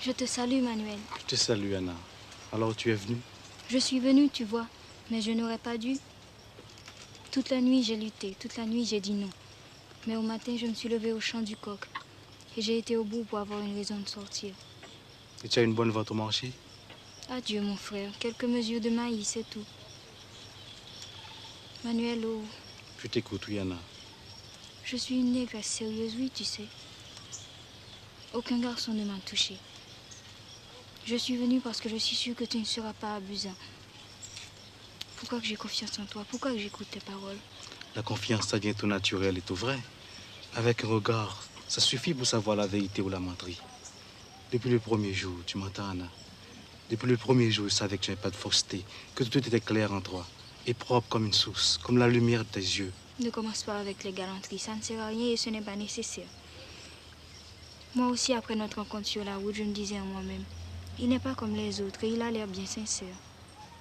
Je te salue, Manuel. Je te salue, Anna. Alors tu es venue? Je suis venue, tu vois, mais je n'aurais pas dû. Toute la nuit, j'ai lutté. Toute la nuit, j'ai dit non. Mais au matin, je me suis levée au chant du coq. Et j'ai été au bout pour avoir une raison de sortir. Et tu as une bonne vente au marché? Adieu, mon frère. Quelques mesures de maïs, c'est tout. Manuel, oh, Je t'écoute, oui, Anna. je suis une négresse sérieuse, oui, tu sais. Aucun garçon ne m'a touchée. Je suis venue parce que je suis sûre que tu ne seras pas abusant. Pourquoi que j'ai confiance en toi? Pourquoi que j'écoute tes paroles? La confiance, ça vient tout naturel et tout vrai. Avec un regard, ça suffit pour savoir la vérité ou la menterie. Depuis le premier jour, tu m'entends, Anna? Depuis le premier jour, je savais que tu n'avais pas de fausseté, que tout était clair en toi, et propre comme une source, comme la lumière de tes yeux. Ne commence pas avec les galanteries, ça ne sert à rien et ce n'est pas nécessaire. Moi aussi, après notre rencontre sur la route, je me disais en moi-même, il n'est pas comme les autres et il a l'air bien sincère.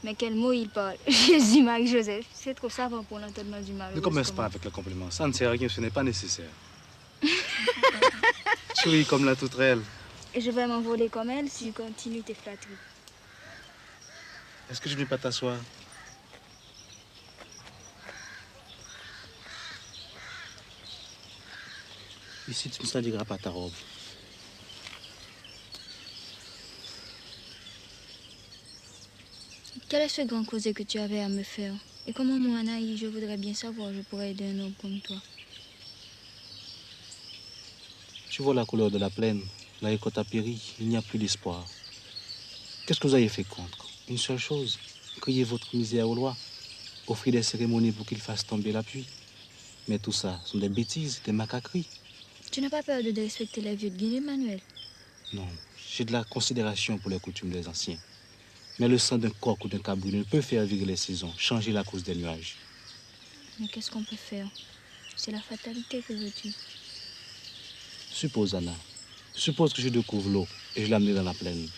Mais quel mot il parle. Jésus, Marie-Joseph, c'est trop savant pour l'entendement du mari. Ne commence pas avec le compliment, ça ne sert à rien, ce n'est pas nécessaire. Tu ris comme la touterelle. Et je vais m'envoler comme elle si tu continues tes flatteries. Est-ce que je ne vais pas t'asseoir? Ici, tu ne saliras pas ta robe. Quel est ce grand causé que tu avais à me faire? Et comment, moi, Anaïs, je voudrais bien savoir, je pourrais aider un homme comme toi. Tu vois la couleur de la plaine, la récolte a péri, il n'y a plus d'espoir. Qu'est-ce que vous avez fait contre? Une seule chose, criez votre misère aux lois, offrez des cérémonies pour qu'ils fassent tomber la pluie. Mais tout ça sont des bêtises, des macaqueries. Tu n'as pas peur de respecter les vieux de Guinée, Manuel? Non, j'ai de la considération pour les coutumes des anciens. Mais le sang d'un coq ou d'un cabriolet ne peut faire virer les saisons, changer la cause des nuages. Mais qu'est-ce qu'on peut faire? C'est la fatalité, que veux-tu? Suppose, Anna, suppose que je découvre l'eau et je l'amène dans la plaine.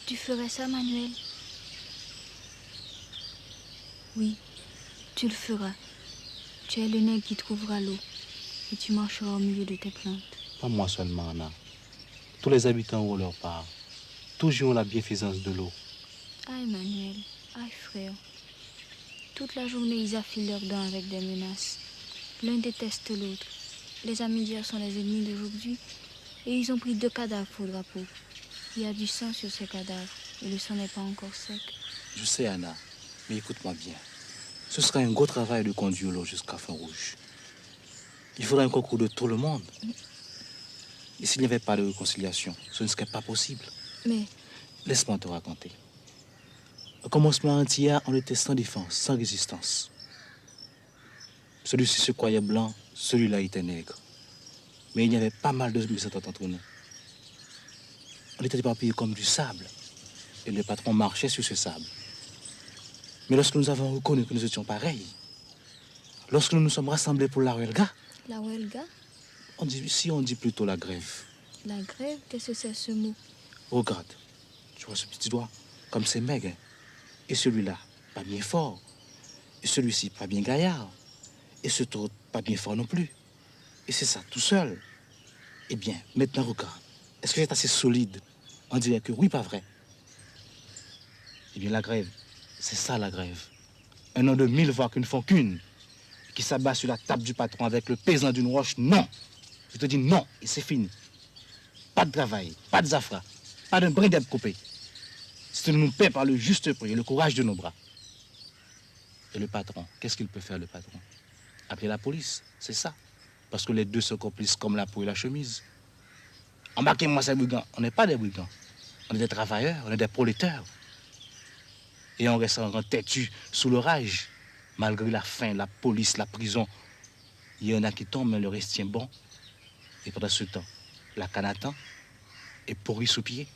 Tu ferais ça, Manuel? Oui, tu le feras. Tu es le nègre qui trouvera l'eau et tu marcheras au milieu de tes plantes. Pas moi seulement, Anna. Tous les habitants ont leur part. Tous ont la bienfaisance de l'eau. Aïe, Manuel, aïe, frère. Toute la journée, ils affilent leurs dents avec des menaces. L'un déteste l'autre. Les amis d'hier sont les ennemis d'aujourd'hui et ils ont pris 2 cadavres pour drapeau. Il y a du sang sur ces cadavres et le sang n'est pas encore sec. Je sais, Anna, mais écoute-moi bien. Ce sera un gros travail de conduire l'eau jusqu'à Fin-Rouge. Il faudra un concours de tout le monde. Et s'il n'y avait pas de réconciliation, ce ne serait pas possible. Mais... Laisse-moi te raconter. Au commencement entier, on était sans défense, sans résistance. Celui-ci se croyait blanc, celui-là était nègre. Mais il y avait pas mal de mésententes entre nous. On était éparpillés comme du sable. Et le patron marchait sur ce sable. Mais lorsque nous avons reconnu que nous étions pareils, lorsque nous nous sommes rassemblés pour la Huelga... La Huelga? On dit plutôt la grève. La grève? Qu'est-ce que c'est ce mot? Regarde, tu vois ce petit doigt, comme c'est maigre. Et celui-là, pas bien fort. Et celui-ci, pas bien gaillard. Et ce autre, pas bien fort non plus. Et c'est ça, tout seul. Eh bien, maintenant, regarde. Est-ce que c'est assez solide? On dirait que oui, pas vrai. Eh bien, la grève, c'est ça la grève. Un homme de 1000 voix qui ne font qu'une. Qui s'abat sur la table du patron avec le pesant d'une roche. Non! Je te dis non, et c'est fini. Pas de travail, pas de zafra, pas d'un brin d'herbe coupé. Si tu nous paies par le juste prix et le courage de nos bras. Et le patron, qu'est-ce qu'il peut faire, le patron? Appeler la police, c'est ça. Parce que les deux sont complices comme la peau et la chemise. Embarquez-moi ces brigands. On n'est pas des brigands. On est des travailleurs, on est des prolétaires. Et on reste en têtu sous l'orage. Malgré la faim, la police, la prison. Il y en a qui tombent, mais le reste tient bon. Et pendant ce temps, la canne attend et pourrit sous pied.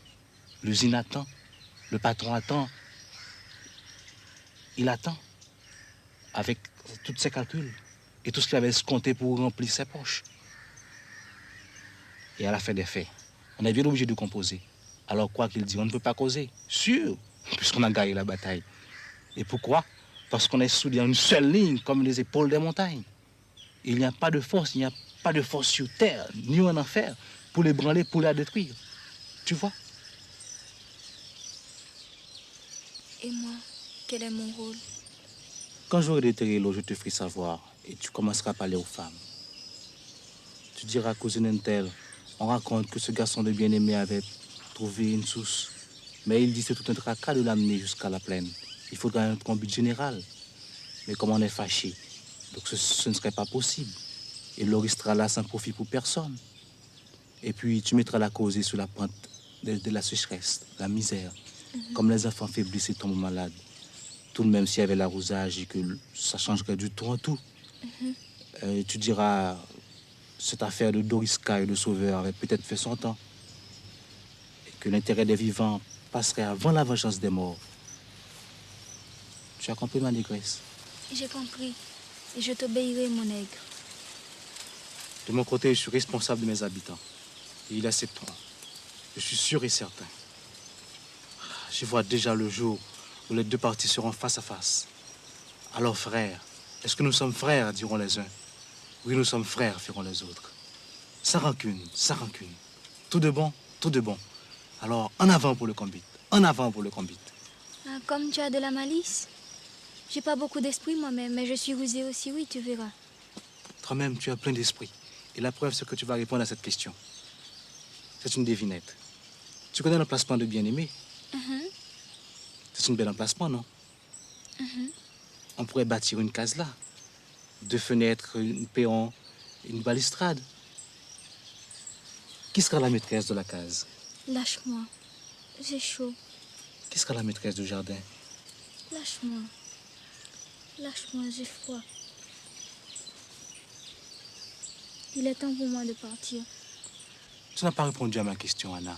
L'usine attend, le patron attend. Il attend avec tous ses calculs et tout ce qu'il avait escompté pour remplir ses poches. Et à la fin des faits, on est bien obligé de composer. Alors quoi qu'il dit, on ne peut pas causer. Sûr, puisqu'on a gagné la bataille. Et pourquoi? Parce qu'on est soudés en une seule ligne, comme les épaules des montagnes. Il n'y a pas de force, il n'y a pas de force sur terre, ni en enfer, pour les branler, pour la détruire. Tu vois? Et moi, quel est mon rôle? Quand j'aurai déterré l'eau, je te ferai savoir et tu commenceras à parler aux femmes. Tu diras, cousine Intel, on raconte que ce garçon de bien-aimé avait trouvé une source. Mais il dit que c'est tout un tracas de l'amener jusqu'à la plaine. Il faudra un combat général. Mais comme on est fâché, donc ce ne serait pas possible. Et l'eau restera là sans profit pour personne. Et puis tu mettras la causée sur la pente de la sécheresse, la misère. Comme les enfants faiblissent et tombent malades. Tout de même s'il y avait l'arrosage et que ça changerait du tout en tout. Tu diras, cette affaire de Doriska et de Sauveur avait peut-être fait son temps. Et que l'intérêt des vivants passerait avant la vengeance des morts. Tu as compris, ma négresse? J'ai compris. Et je t'obéirai, mon nègre. De mon côté, je suis responsable de mes habitants. Et ils accepteront. Je suis sûr et certain. Je vois déjà le jour où les deux parties seront face à face. Alors, frères, est-ce que nous sommes frères, diront les uns? Oui, nous sommes frères, diront les autres. Sans rancune, sans rancune. Tout de bon, tout de bon. Alors, en avant pour le combat. En avant pour le combat. Ah, comme tu as de la malice. J'ai pas beaucoup d'esprit moi-même, mais je suis rusée aussi, oui, tu verras. Toi-même, tu as plein d'esprit. Et la preuve, c'est que tu vas répondre à cette question. C'est une devinette. Tu connais l'emplacement de Bien-Aimé? C'est un bel emplacement, non? On pourrait bâtir une case là. 2 fenêtres, une perron, une balustrade. Qui sera la maîtresse de la case? Lâche-moi. J'ai chaud. Qui sera la maîtresse du jardin? Lâche-moi. Lâche-moi, j'ai froid. Il est temps pour moi de partir. Tu n'as pas répondu à ma question, Anna.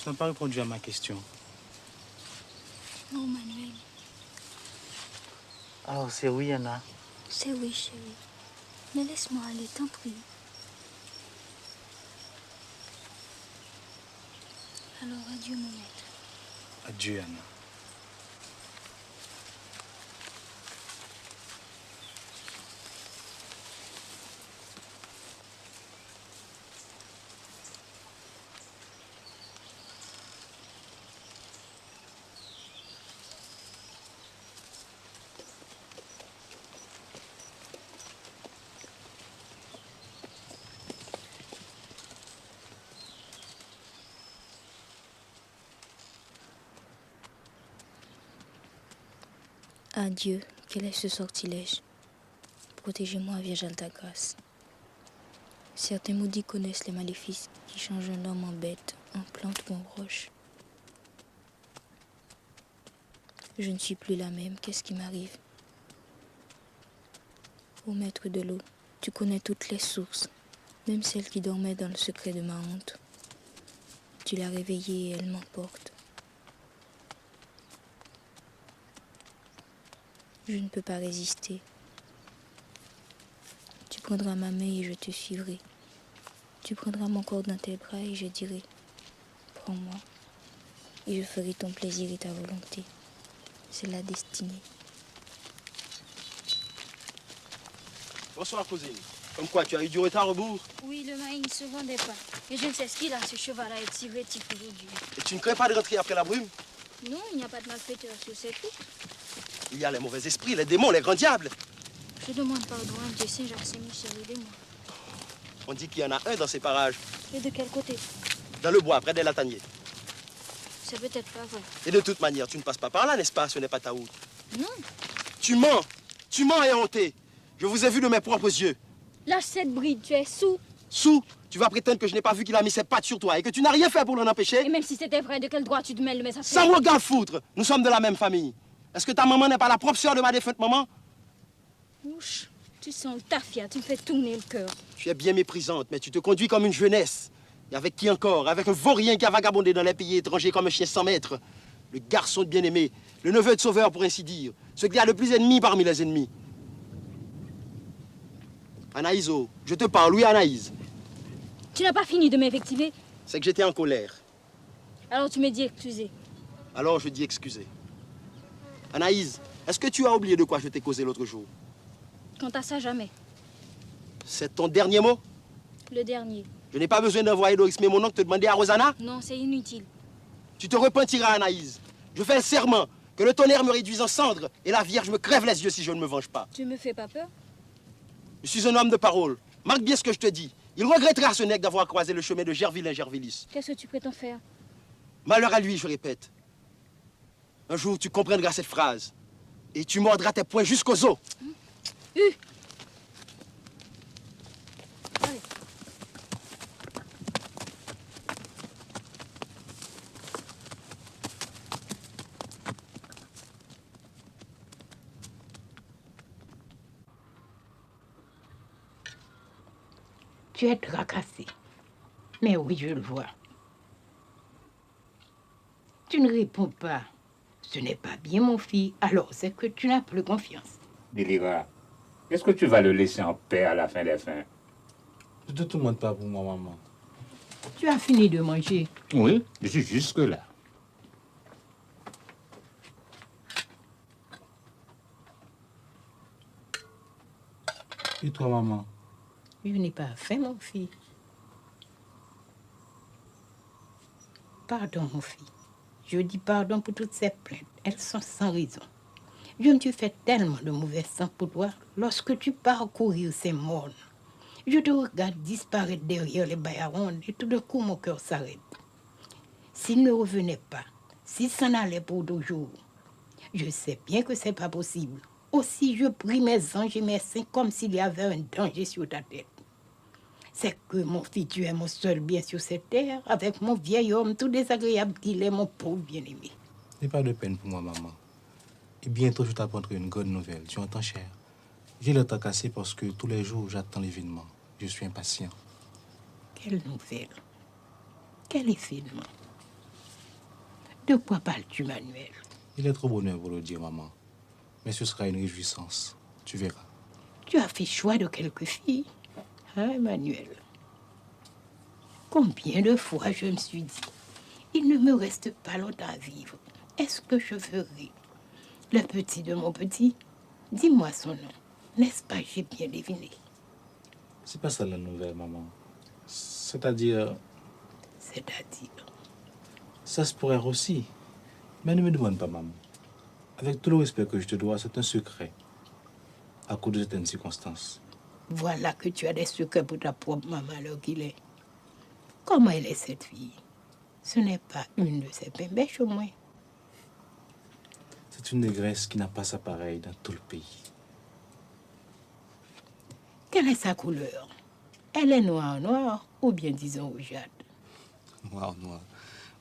Tu n'as pas répondu à ma question. Non, Manuel. Alors, c'est oui, Anna. C'est oui, chérie. Mais laisse-moi aller, t'en prie. Alors, adieu, mon maître. Adieu, Anna. Adieu, quel est ce sortilège? Protégez-moi, Vierge Alta-Grâce. Certains maudits connaissent les maléfices qui changent un homme en bête, en plante ou en roche. Je ne suis plus la même, qu'est-ce qui m'arrive? Ô maître de l'eau, tu connais toutes les sources, même celle qui dormait dans le secret de ma honte. Tu l'as réveillée et elle m'emporte. Je ne peux pas résister. Tu prendras ma main et je te suivrai. Tu prendras mon corps dans tes bras et je dirai, prends-moi. Et je ferai ton plaisir et ta volonté. C'est la destinée. Bonsoir, cousine. Comme quoi, tu as eu du retard au bout? Oui, le maïs ne se vendait pas. Et je ne sais ce qu'il a, ce cheval-là est si vétif aujourd'hui. Et tu ne crains pas de rentrer après la brume? Non, il n'y a pas de malfaiteur sur cette route. Il y a les mauvais esprits, les démons, les grands diables. Je demande pardon à Dieu Saint-Jacques-Saint-Michel, aidez-moi. On dit qu'il y en a un dans ces parages. Et de quel côté? Dans le bois, près des lataniers. C'est peut-être pas vrai. Et de toute manière, tu ne passes pas par là, n'est-ce pas? Ce n'est pas ta route. Non. Tu mens. Tu mens et honté. Je vous ai vu de mes propres yeux. Lâche cette bride, tu es sous. Sous? Tu vas prétendre que je n'ai pas vu qu'il a mis ses pattes sur toi et que tu n'as rien fait pour l'en empêcher? Et même si c'était vrai, de quel droit tu te mêles de mes affaires? Ça me regarde foutre. Nous sommes de la même famille. Est-ce que ta maman n'est pas la propre sœur de ma défunte maman? Ouch, tu sens le tafia, tu me fais tourner le cœur. Tu es bien méprisante, mais tu te conduis comme une jeunesse. Et avec qui encore? Avec un vaurien qui a vagabondé dans les pays étrangers comme un chien sans maître. Le garçon de bien-aimé, le neveu de Sauveur pour ainsi dire. Ce qui a le plus ennemi parmi les ennemis. Anaïso, je te parle, oui Anaïs. Tu n'as pas fini de m'invectiver? C'est que j'étais en colère. Alors tu me dis excusez. Alors je dis excusez. Anaïs, Est-ce que tu as oublié de quoi je t'ai causé l'autre jour? Quant à ça, jamais. C'est ton dernier mot? Le dernier. Je n'ai pas besoin d'envoyer Doris mais mon oncle te demander à Rosanna? Non, c'est inutile. Tu te repentiras, Anaïs. Je fais le serment que le tonnerre me réduise en cendres et la Vierge me crève les yeux si je ne me venge pas. Tu me fais pas peur? Je suis un homme de parole. Marque bien ce que je te dis. Il regrettera ce nègre d'avoir croisé le chemin de Gervillain-Gervillis. Qu'est-ce que tu prétends faire? Malheur à lui, je répète. Un jour, tu comprendras cette phrase. Et tu mordras tes poings jusqu'aux os. Tu es tracassé. Mais oui, je le vois. Tu ne réponds pas. Ce n'est pas bien, mon fils. Alors c'est que tu n'as plus confiance. Délira, est-ce que tu vas le laisser en paix à la fin des fins? Je te demande pas pour moi, maman. Tu as fini de manger? Oui, je suis jusque-là. Et toi, maman? Je n'ai pas faim, mon fils. Pardon, mon fils. Je dis pardon pour toutes ces plaintes. Elles sont sans raison. Je me suis fait tellement de mauvais sang pour toi lorsque tu parcourir ces mornes. Je te regarde disparaître derrière les baillarons et tout d'un coup mon cœur s'arrête. S'il ne revenait pas, s'il s'en allait pour toujours, je sais bien que c'est pas possible. Aussi je prie mes anges et mes saints comme s'il y avait un danger sur ta tête. C'est que mon fils, tu es mon seul bien sur cette terre, avec mon vieil homme tout désagréable qu'il est, mon pauvre bien-aimé. N'aie pas de peine pour moi, maman. Et bientôt, je t'apprendrai une bonne nouvelle. Tu entends, cher? J'ai le temps cassé parce que tous les jours, j'attends l'événement. Je suis impatient. Quelle nouvelle? Quel événement? De quoi parles-tu, Manuel? Il est trop bonheur pour le dire, maman. Mais ce sera une réjouissance. Tu verras. Tu as fait choix de quelques filles, hein, Emmanuel? Combien de fois je me suis dit, il ne me reste pas longtemps à vivre. Est-ce que je ferai le petit de mon petit? Dis-moi son nom. N'est-ce pas, j'ai bien deviné? C'est pas ça la nouvelle, maman. C'est-à-dire... C'est-à-dire? Ça se pourrait aussi. Mais ne me demande pas, maman. Avec tout le respect que je te dois, c'est un secret. À cause de certaines circonstances. Voilà que tu as des secrets pour ta propre maman alors qu'il est. Comment elle est cette fille? Ce n'est pas une de ces bébêches au moins. C'est une négresse qui n'a pas sa pareille dans tout le pays. Quelle est sa couleur? Elle est noire ou bien disons rougeâtre? Noir.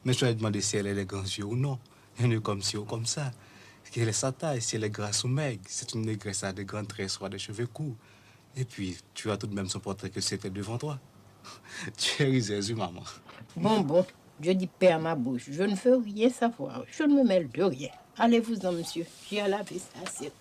Mais je vais demander si elle a les grands yeux ou non. Elle est comme ci ou comme ça. Quelle est sa taille, si elle est grasse ou maigre. C'est une négresse à des grandes tresses ou à des cheveux courts. Et puis, tu as tout de même son portrait que c'était devant toi. Tu es risée, maman. Bon, je dis paix à ma bouche. Je ne veux rien savoir. Je ne me mêle de rien. Allez-vous-en, monsieur. J'ai à laver ça assiette.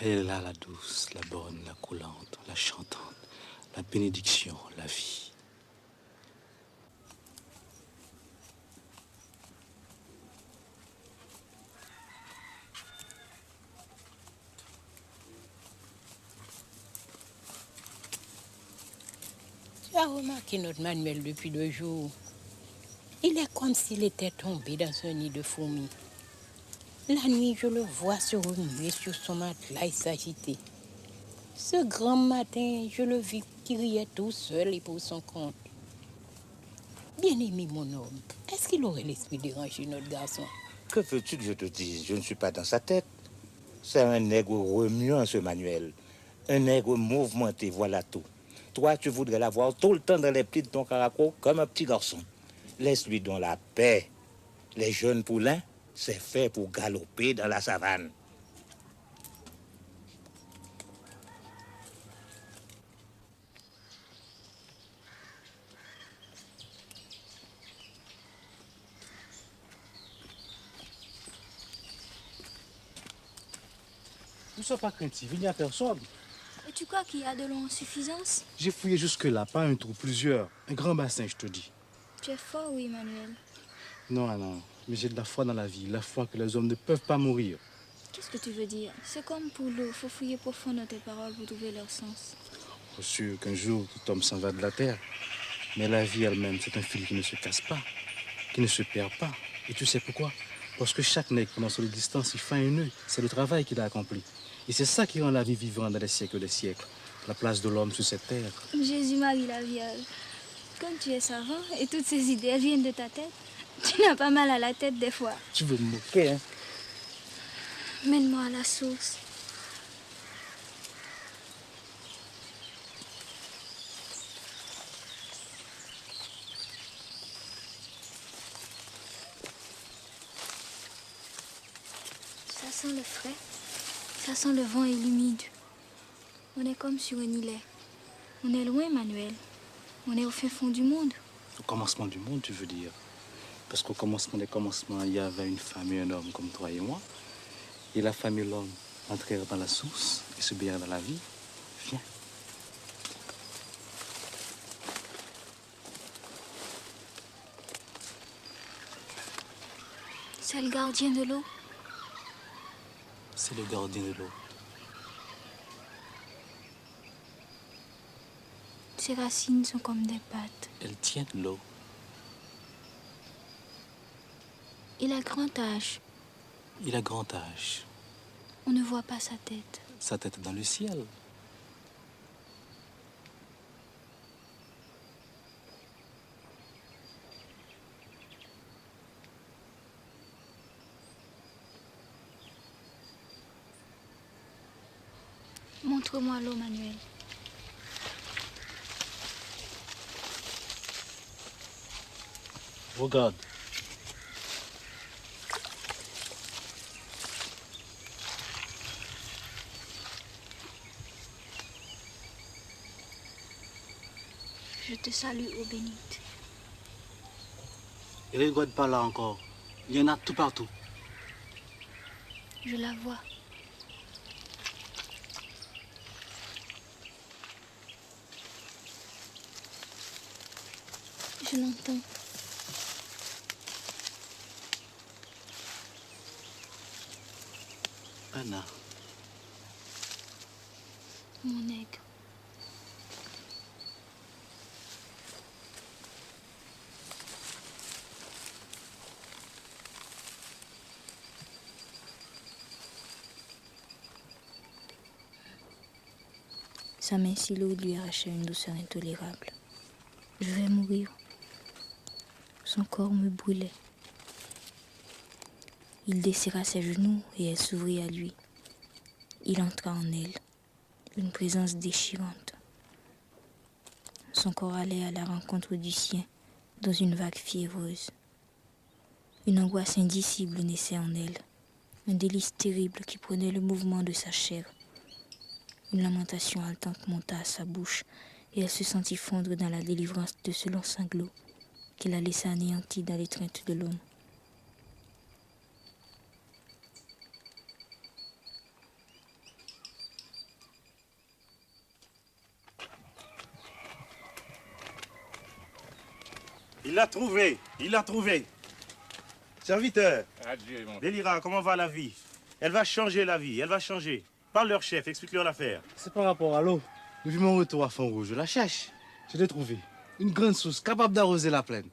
Elle est là, la douce, la bonne, la coulante, la chantante, la bénédiction, la vie. Tu as remarqué notre Manuel depuis 2 jours. Il est comme s'il était tombé dans un nid de fourmis. La nuit, je le vois se remuer sur son matelas et s'agiter. Ce grand matin, je le vis qui riait tout seul et pour son compte. Bien-aimé, mon homme, est-ce qu'il aurait l'esprit déranger notre garçon? Que veux-tu que je te dise? Je ne suis pas dans sa tête. C'est un nègre remuant, ce Manuel. Un nègre mouvementé, voilà tout. Toi, tu voudrais l'avoir tout le temps dans les plis de ton caraco comme un petit garçon. Laisse-lui donc la paix. Les jeunes poulains, c'est fait pour galoper dans la savane. Ne sois pas craintif, il n'y a personne. Et tu crois qu'il y a de l'eau en suffisance? J'ai fouillé jusque-là, pas un trou, plusieurs. Un grand bassin, je te dis. Tu es fort, oui, Emmanuel. Non, non, mais j'ai de la foi dans la vie, la foi que les hommes ne peuvent pas mourir. Qu'est-ce que tu veux dire? C'est comme pour l'eau, faut fouiller profond dans tes paroles pour trouver leur sens. Je suis sûr qu'un jour, tout homme s'en va de la terre. Mais la vie elle-même, c'est un fil qui ne se casse pas, qui ne se perd pas. Et tu sais pourquoi? Parce que chaque nègre, pendant son existence, il fait un nœud. C'est le travail qu'il a accompli. Et c'est ça qui rend la vie vivante dans les siècles des siècles. La place de l'homme sur cette terre. Jésus-Marie la Vierge, comme tu es savant et toutes ces idées viennent de ta tête, tu n'as pas mal à la tête des fois. Tu veux me moquer, hein? Mène-moi à la source. Ça sent le frais, ça sent le vent et l'humide. On est comme sur un îlet. On est loin, Manuel. On est au fin fond du monde. Au commencement du monde, tu veux dire? Parce qu'au commencement des commencements, il y avait une femme et un homme comme toi et moi. Et la femme et l'homme entrèrent dans la source et se baignerent dans la vie. Viens. C'est le gardien de l'eau. C'est le gardien de l'eau. Ses racines sont comme des pattes. Elles tiennent l'eau. Il a grand âge. Il a grand âge. On ne voit pas sa tête. Sa tête est dans le ciel. Montre-moi l'eau, Manuel. Regarde. Je te salue, ô bénite. Et regarde pas là encore. Il y en a tout partout. Je la vois. Je l'entends. Anna. Mon aigle. Sa main si lourde lui arrachait une douceur intolérable. Je vais mourir. Son corps me brûlait. Il desserra ses genoux et elle s'ouvrit à lui. Il entra en elle, une présence déchirante. Son corps allait à la rencontre du sien dans une vague fiévreuse. Une angoisse indicible naissait en elle, un délice terrible qui prenait le mouvement de sa chair. Une lamentation haletante monta à sa bouche et elle se sentit fondre dans la délivrance de ce long sanglot qui la laissa anéantie dans l'étreinte de l'homme. Il l'a trouvé, il l'a trouvé. Serviteur. Adieu, mon Délira, comment va la vie? Elle va changer la vie, elle va changer. Parle leur chef, explique-leur l'affaire. C'est par rapport à l'eau. Depuis mon retour à Font-Rouge, je la cherche. Je l'ai trouvée. Une grande source capable d'arroser la plaine.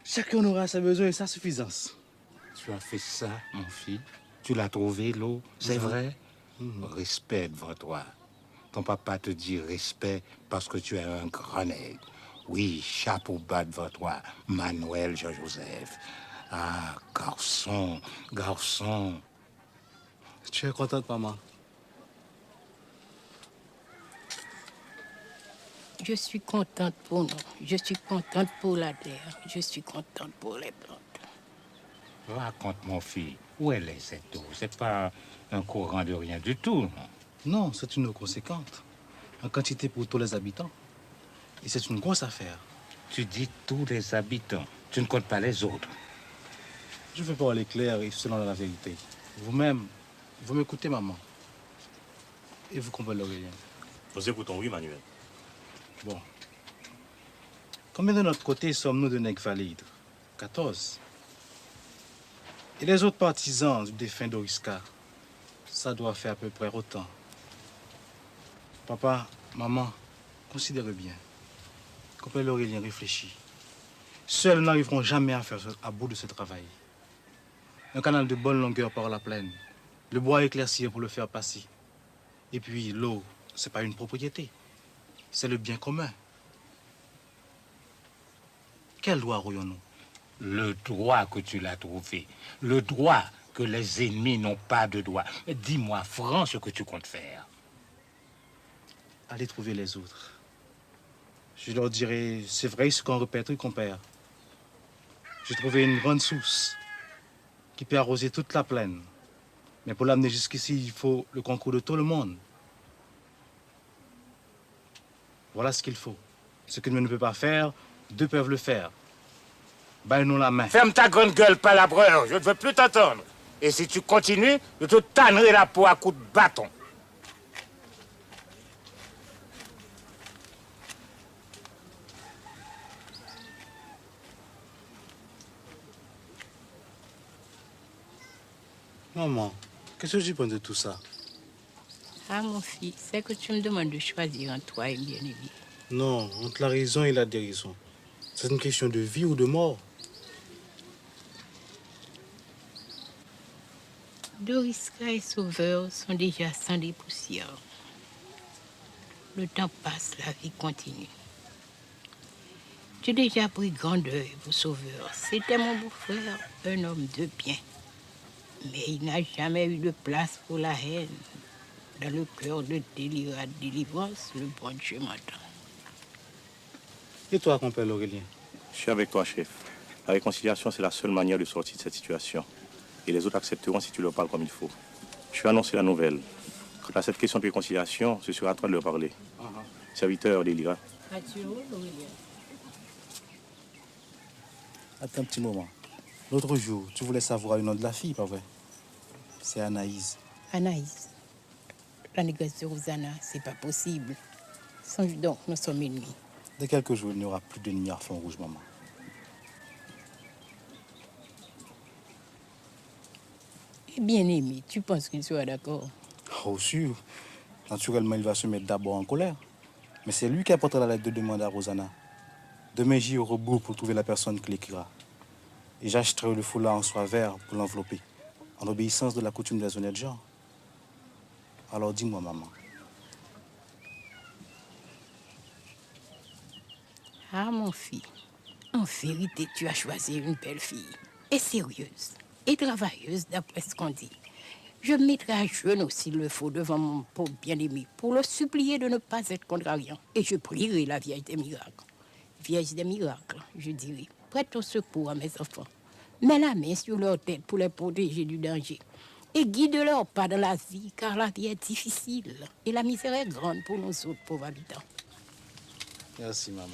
Chacun aura ses besoins et sa suffisance. Tu as fait ça, mon fils? Tu l'as trouvé, l'eau? C'est vrai? Respect devant toi. Ton papa te dit respect parce que tu es un grand nègre. Oui, chapeau bas devant toi, Manuel Jean-Joseph. Ah, garçon, garçon. Tu es contente, maman? Je suis contente pour nous. Je suis contente pour la terre. Je suis contente pour les plantes. Raconte, mon fils, où elle est cette eau? C'est pas un courant de rien du tout, non? Non, c'est une eau conséquente. En quantité pour tous les habitants. Et c'est une grosse affaire. Tu dis tous les habitants. Tu ne comptes pas les autres. Je veux parler clair et selon la vérité. Vous-même, vous m'écoutez, maman. Et vous comprenez rien. Nous écoutons, oui, Manuel. Bon. Combien de notre côté sommes-nous de nègres valides? 14. Et les autres partisans du défunt Dorisca, ça doit faire à peu près autant. Papa, maman, considérez bien. Compère Aurélien réfléchit. Seuls n'arriveront jamais à faire à bout de ce travail. Un canal de bonne longueur par la plaine. Le bois éclairci pour le faire passer. Et puis l'eau, c'est pas une propriété. C'est le bien commun. Quel droit aurions-nous? Le droit que tu l'as trouvé. Le droit que les ennemis n'ont pas de droit. Dis-moi franc ce que tu comptes faire. Allez trouver les autres. Je leur dirai, c'est vrai ce qu'on répète, compère. J'ai trouvé une grande source qui peut arroser toute la plaine. Mais pour l'amener jusqu'ici, il faut le concours de tout le monde. Voilà ce qu'il faut. Ce que l'un ne peut pas faire, deux peuvent le faire. Baille-nous la main. Ferme ta grande gueule, palabreur. Je ne veux plus t'entendre. Et si tu continues, je te tannerai la peau à coups de bâton. Maman, qu'est-ce que tu penses de tout ça? Ah, mon fils, c'est que tu me demandes de choisir entre toi et bien-aimé. Non, entre la raison et la déraison. C'est une question de vie ou de mort. Dorisca et Sauveur sont déjà sans des poussières. Le temps passe, la vie continue. J'ai déjà pris grand deuil pour Sauveur. C'était mon beau-frère, un homme de bien. Mais il n'a jamais eu de place pour la haine. Dans le cœur de Délira de délivrance, le bon Dieu m'attend. Et toi, compère Aurélien? Je suis avec toi, chef. La réconciliation, c'est la seule manière de sortir de cette situation. Et les autres accepteront si tu leur parles comme il faut. Je vais annoncer la nouvelle. Quant à cette question de réconciliation, ce sera à toi de leur parler. Serviteur Délira. Attends un petit moment. L'autre jour, tu voulais savoir le nom de la fille, pas vrai? C'est Anaïs. Anaïs, la négresse de Rosanna, c'est pas possible. Songe donc, nous sommes ennemis. Dans quelques jours, il n'y aura plus d'ennemis à Font-Rouge, maman. Et bien aimé, tu penses qu'il sera d'accord? Oh, sûr. Naturellement, il va se mettre d'abord en colère. Mais c'est lui qui apportera la lettre de demande à Rosanna. Demain, j'irai au rebours pour trouver la personne qui l'écrira. Et j'achèterai le foulard en soie vert pour l'envelopper, en obéissance de la coutume des honnêtes gens. Alors dis-moi, maman. Ah, mon fils, en vérité, tu as choisi une belle fille. Et sérieuse, et travailleuse, d'après ce qu'on dit. Je me mettrai à genoux s'il le faut devant mon pauvre bien-aimé pour le supplier de ne pas être contrariant. Et je prierai la Vierge des miracles. Vierge des miracles, je dirai, prête au secours à mes enfants. Mets la main sur leur tête pour les protéger du danger. Et guide-leur pas dans la vie, car la vie est difficile. Et la misère est grande pour nous autres pauvres habitants. Merci, maman.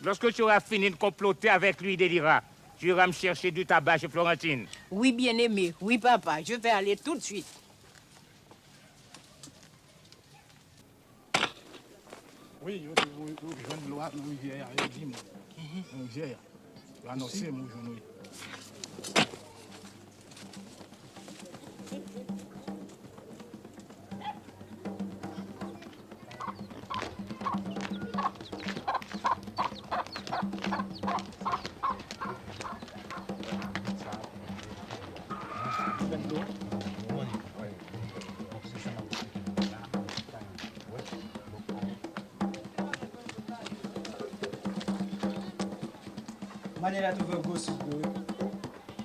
Lorsque tu auras fini de comploter avec lui, Délira, tu iras me chercher du tabac chez Florentine. Oui, bien-aimé. Oui, papa. Je vais aller tout de suite. Oui, je viens de loi, nous, il y a un dim. Donc, j'ai annoncé, moi, je nous.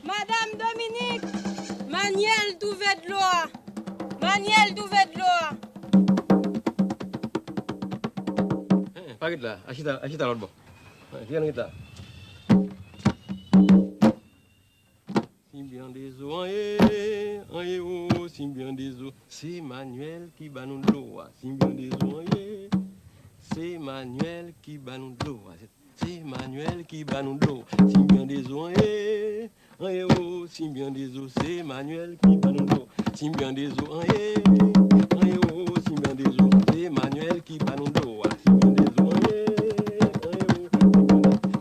Madame Dominique, Maniel d'ouvet de loi. Maniel d'ouvet de loi. Pas là, achita l'autre bon. Viens là. Symbian des eaux, oh, Symbian des eaux. C'est Manuel qui bat nous de l'eau. Symbian des eaux, c'est Manuel qui bat nous de l'eau. C'est Manuel qui bat nous de l'eau. Symbian des eaux, oh, Symbian des eaux. C'est Manuel qui bat nous de l'eau. Symbian des eaux, oh, Symbian des eaux. C'est Manuel qui bat nous de l'eau. Symbian des eaux,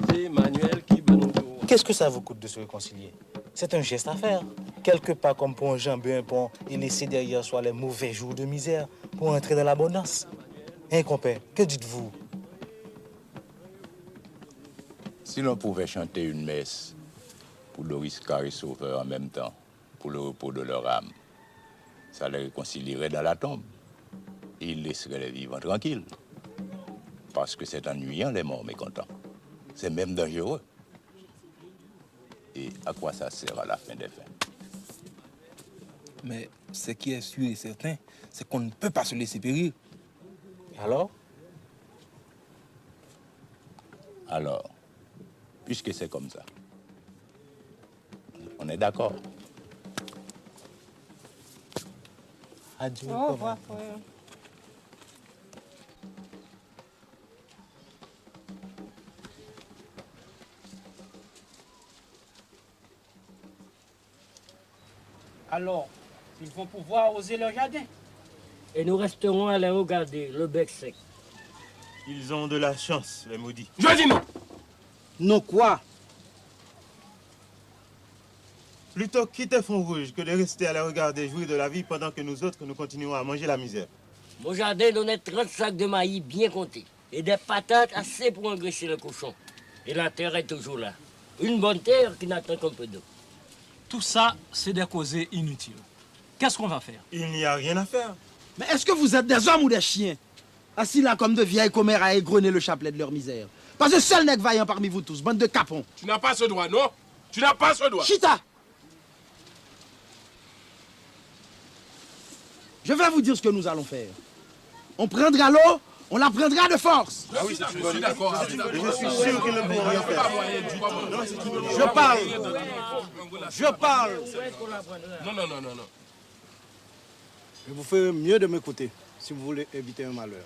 c'est Manuel qui bat nous de l'eau. Qu'est-ce que ça vous coûte de se réconcilier? C'est un geste à faire. Quelque part comme pour enjamber un pont et laisser derrière soi les mauvais jours de misère pour entrer dans l'abondance. Hein, compère, que dites-vous? Si l'on pouvait chanter une messe pour Doris Carré Sauveur en même temps, pour le repos de leur âme, ça les réconcilierait dans la tombe. Et ils laisseraient les vivants tranquilles. Parce que c'est ennuyant, les morts mécontents. C'est même dangereux. Et à quoi ça sert à la fin des fins? Mais ce qui est sûr et certain, c'est qu'on ne peut pas se laisser périr. Alors? Alors, puisque c'est comme ça, on est d'accord. Adieu. Au revoir, frère. Alors, ils vont pouvoir oser leur jardin. Et nous resterons à les regarder, le bec sec. Ils ont de la chance, les maudits. Je dis non. Non quoi? Plutôt quitter Font-Rouge que de rester à les regarder jouir de la vie pendant que nous autres, nous continuons à manger la misère. Mon jardin donnait 30 sacs de maïs bien comptés et des patates assez pour engraisser le cochon. Et la terre est toujours là. Une bonne terre qui n'attend qu'un peu d'eau. Tout ça, c'est des causées inutiles. Qu'est-ce qu'on va faire? Il n'y a rien à faire. Mais est-ce que vous êtes des hommes ou des chiens? Assis là comme de vieilles commères à égrener le chapelet de leur misère. Parce que seul nègre vaillant parmi vous tous, bande de capons. Tu n'as pas ce droit, non? Tu n'as pas ce droit. Chita! Je vais vous dire ce que nous allons faire. On prendra l'eau, on la prendra de force. Ah oui, je suis d'accord. Je suis sûr qu'ils ne pourront rien faire. Je parle. Je parle. Non. Je vous fais mieux de m'écouter si vous voulez éviter un malheur.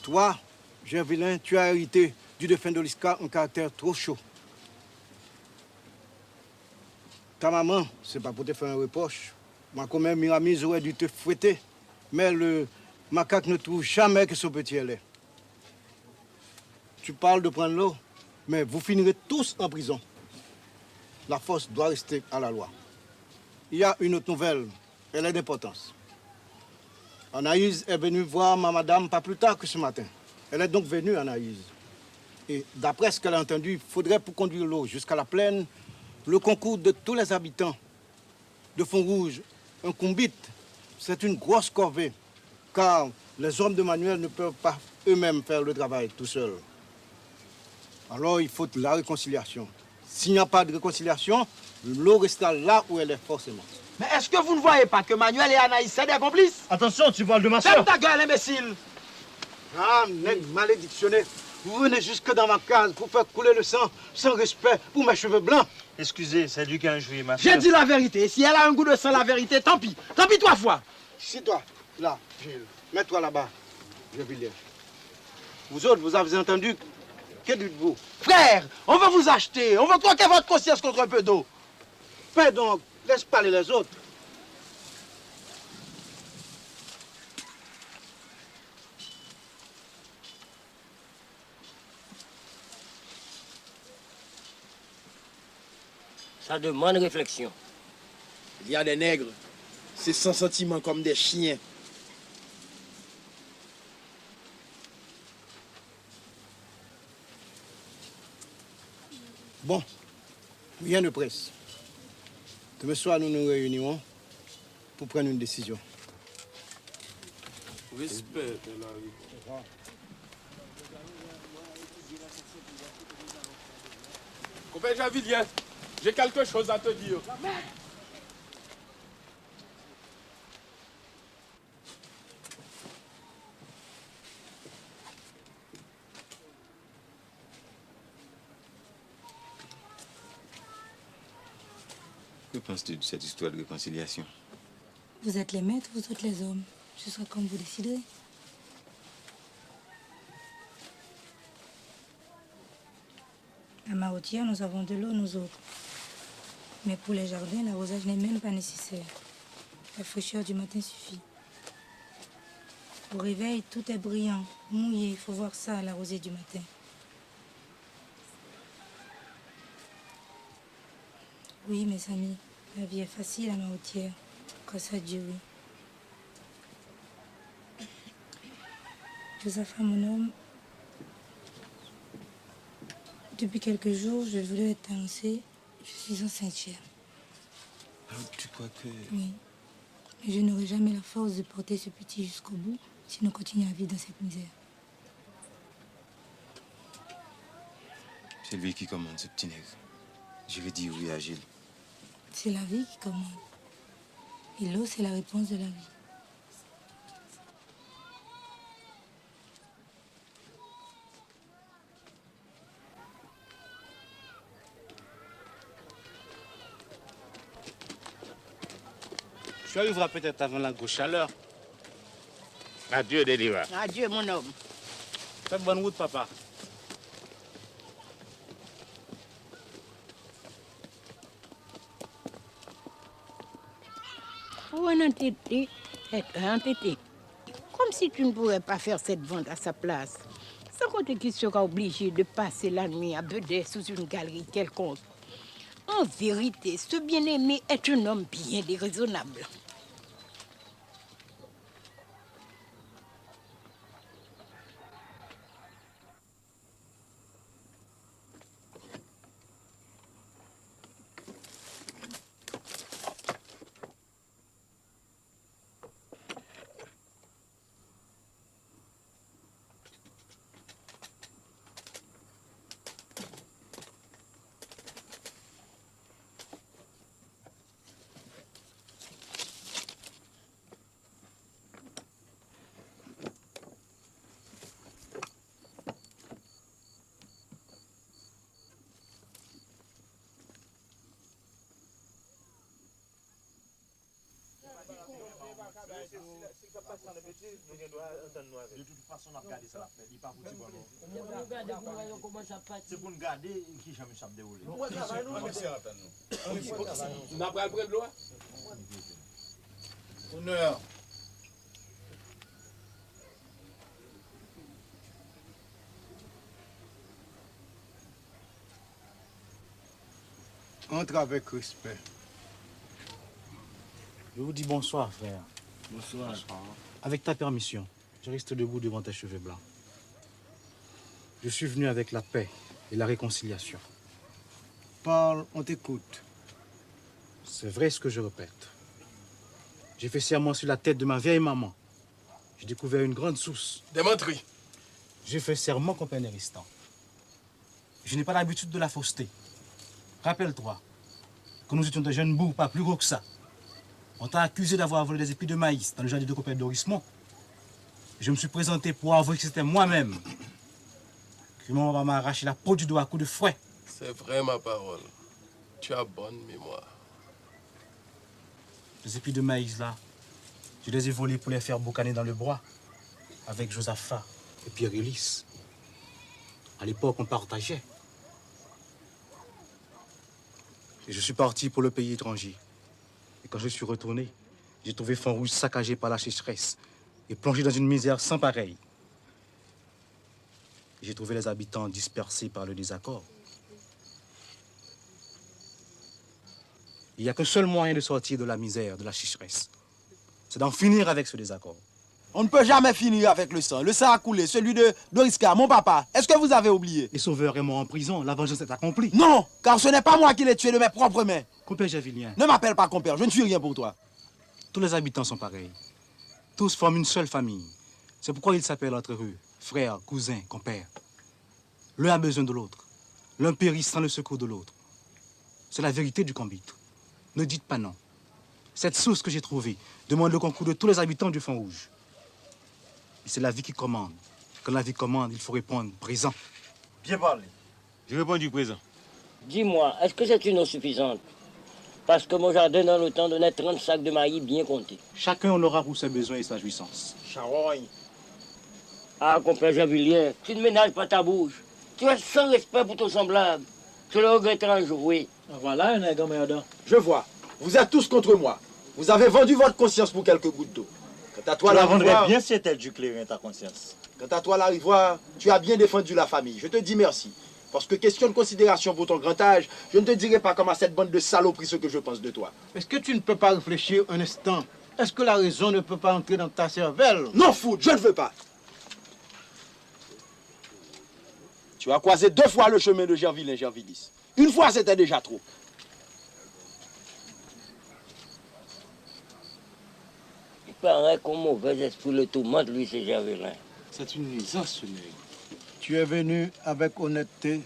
Toi, jeune vilain, tu as hérité du défunt d'Oliska un caractère trop chaud. Ta maman, c'est pas pour te faire un reproche. Ma commère Miramise aurait dû te fouetter. Mais le macaque ne trouve jamais que son petit lait. Tu parles de prendre l'eau, mais vous finirez tous en prison. La force doit rester à la loi. Il y a une autre nouvelle, elle est d'importance. Anaïs est venue voir ma madame pas plus tard que ce matin. Elle est donc venue, Anaïs. Et d'après ce qu'elle a entendu, il faudrait pour conduire l'eau jusqu'à la plaine, le concours de tous les habitants de Font-Rouge. Un combite, c'est une grosse corvée, car les hommes de manuel ne peuvent pas eux-mêmes faire le travail tout seuls. Alors il faut la réconciliation. S'il n'y a pas de réconciliation, l'eau restera là où elle est forcément. Mais est-ce que vous ne voyez pas que Manuel et Anaïs sont des complices? Attention, tu parles de ma soeur. Ferme ta gueule, imbécile! Ah, nègre malédictionné. Vous venez jusque dans ma case pour faire couler le sang sans respect pour mes cheveux blancs. Excusez, c'est lui qui a injurié ma soeur. J'ai dit la vérité. Si elle a un goût de sang, la vérité, tant pis. Tant pis 3 fois. Si toi, là, Gilles, mets-toi là-bas. Je vais lire. Vous autres, vous avez entendu? Que dites-vous? Frère, on veut vous acheter. On veut troquer votre conscience contre un peu d'eau. Fais donc, laisse parler les autres. Ça demande réflexion. Il y a des nègres, c'est sans sentiment comme des chiens. Bon, rien ne presse. Demain soir, nous nous réunirons pour prendre une décision. Respect, Copain Javilien, j'ai quelque chose à te dire. Que penses-tu de cette histoire de réconciliation? Vous êtes les maîtres, vous êtes les hommes. Ce sera comme vous déciderez. À Marotière, nous avons de l'eau, nous autres. Mais pour les jardins, l'arrosage n'est même pas nécessaire. La fraîcheur du matin suffit. Au réveil, tout est brillant, mouillé. Il faut voir ça à la rosée du matin. Oui, mes amis, la vie est facile à Marotière. Grâce à Dieu, oui. Josaphat, mon homme, depuis quelques jours, je voulais t'annoncer, je suis enceinte, chère. Alors, tu crois que... Oui. Mais je n'aurai jamais la force de porter ce petit jusqu'au bout si nous continuons à vivre dans cette misère. C'est lui qui commande, ce petit nègre. Je vais dire oui à Gilles. C'est la vie qui commande. Et l'eau, c'est la réponse de la vie. Tu arriveras peut-être avant la grosse chaleur. Adieu, Deliva. Adieu, mon homme. Faites bonne route, papa. Oh, un entêté, comme si tu ne pourrais pas faire cette vente à sa place. Sans compter qu'il sera obligé de passer la nuit à Bedès sous une galerie quelconque. En vérité, ce bien-aimé est un homme bien déraisonnable. De toute façon, on a regardé ça, il n'est pas pour dire c'est pour nous garder qui jamais ça déroulé. On n'a pas le droit. Honneur. Entre avec respect. Je vous dis bonsoir, frère. Bonsoir. Avec ta permission, je reste debout devant tes cheveux blancs. Je suis venu avec la paix et la réconciliation. Parle, on t'écoute. C'est vrai ce que je répète. J'ai fait serment sur la tête de ma vieille maman. J'ai découvert une grande source. Démentri. J'ai fait serment comme un Ristan. Je n'ai pas l'habitude de la fausseté. Rappelle-toi que nous étions des jeunes bourgs, pas plus gros que ça. On t'a accusé d'avoir volé des épis de maïs dans le jardin de copain d'Orismont. Je me suis présenté pour avouer que c'était moi-même. Que mon maman m'a arraché la peau du doigt à coups de fouet. C'est vrai ma parole. Tu as bonne mémoire. Les épis de maïs là, je les ai volés pour les faire boucaner dans le bois. Avec Josaphat et Pierre-Ulysse. À l'époque, on partageait. Et je suis parti pour le pays étranger. Et quand je suis retourné, j'ai trouvé Font-Rouge saccagé par la sécheresse et plongé dans une misère sans pareille. J'ai trouvé les habitants dispersés par le désaccord. Il n'y a qu'un seul moyen de sortir de la misère, de la sécheresse. C'est d'en finir avec ce désaccord. On ne peut jamais finir avec le sang. Le sang a coulé, celui de Doriska, mon papa. Est-ce que vous avez oublié? Les sauveurs est mort en prison, la vengeance est accomplie. Non, car ce n'est pas moi qui l'ai tué de mes propres mains. Compère Javilien. Ne m'appelle pas compère, je ne suis rien pour toi. Tous les habitants sont pareils. Tous forment une seule famille. C'est pourquoi ils s'appellent entre eux frères, cousins, compères. L'un a besoin de l'autre. L'un périt sans le secours de l'autre. C'est la vérité du Combit. Ne dites pas non. Cette source que j'ai trouvée demande le concours de tous les habitants du Fond Rouge. Et c'est la vie qui commande. Quand la vie commande, il faut répondre présent. Bien parlé. Je réponds du présent. Dis-moi, est-ce que c'est une eau suffisante? Parce que mon jardin dans le temps donnait 30 sacs de maïs bien comptés. Chacun en aura pour ses besoins et sa jouissance. Charogne. Ah, compère Javilien, tu ne ménages pas ta bouche. Tu es sans respect pour ton semblable. Tu le regretteras un jour, oui. Voilà un nègre merdant. Je vois. Vous êtes tous contre moi. Vous avez vendu votre conscience pour quelques gouttes d'eau. Quant à toi, tu la l'Arivoire, vendrais bien si c'était du clairin, ta conscience. Quant à toi, l'Arivoire, tu as bien défendu la famille. Je te dis merci. Parce que question de considération pour ton grand âge, je ne te dirai pas comme à cette bande de saloperies ce que je pense de toi. Est-ce que tu ne peux pas réfléchir un instant? Est-ce que la raison ne peut pas entrer dans ta cervelle? Non, foot, je ne veux pas. Tu as croisé 2 fois le chemin de Gerville et Gervillis. Une fois, c'était déjà trop. Il paraît qu'un mauvais esprit le tourmente, lui, c'est Gervelin. C'est une nuisance, ce nègre. Tu es venu avec honnêteté,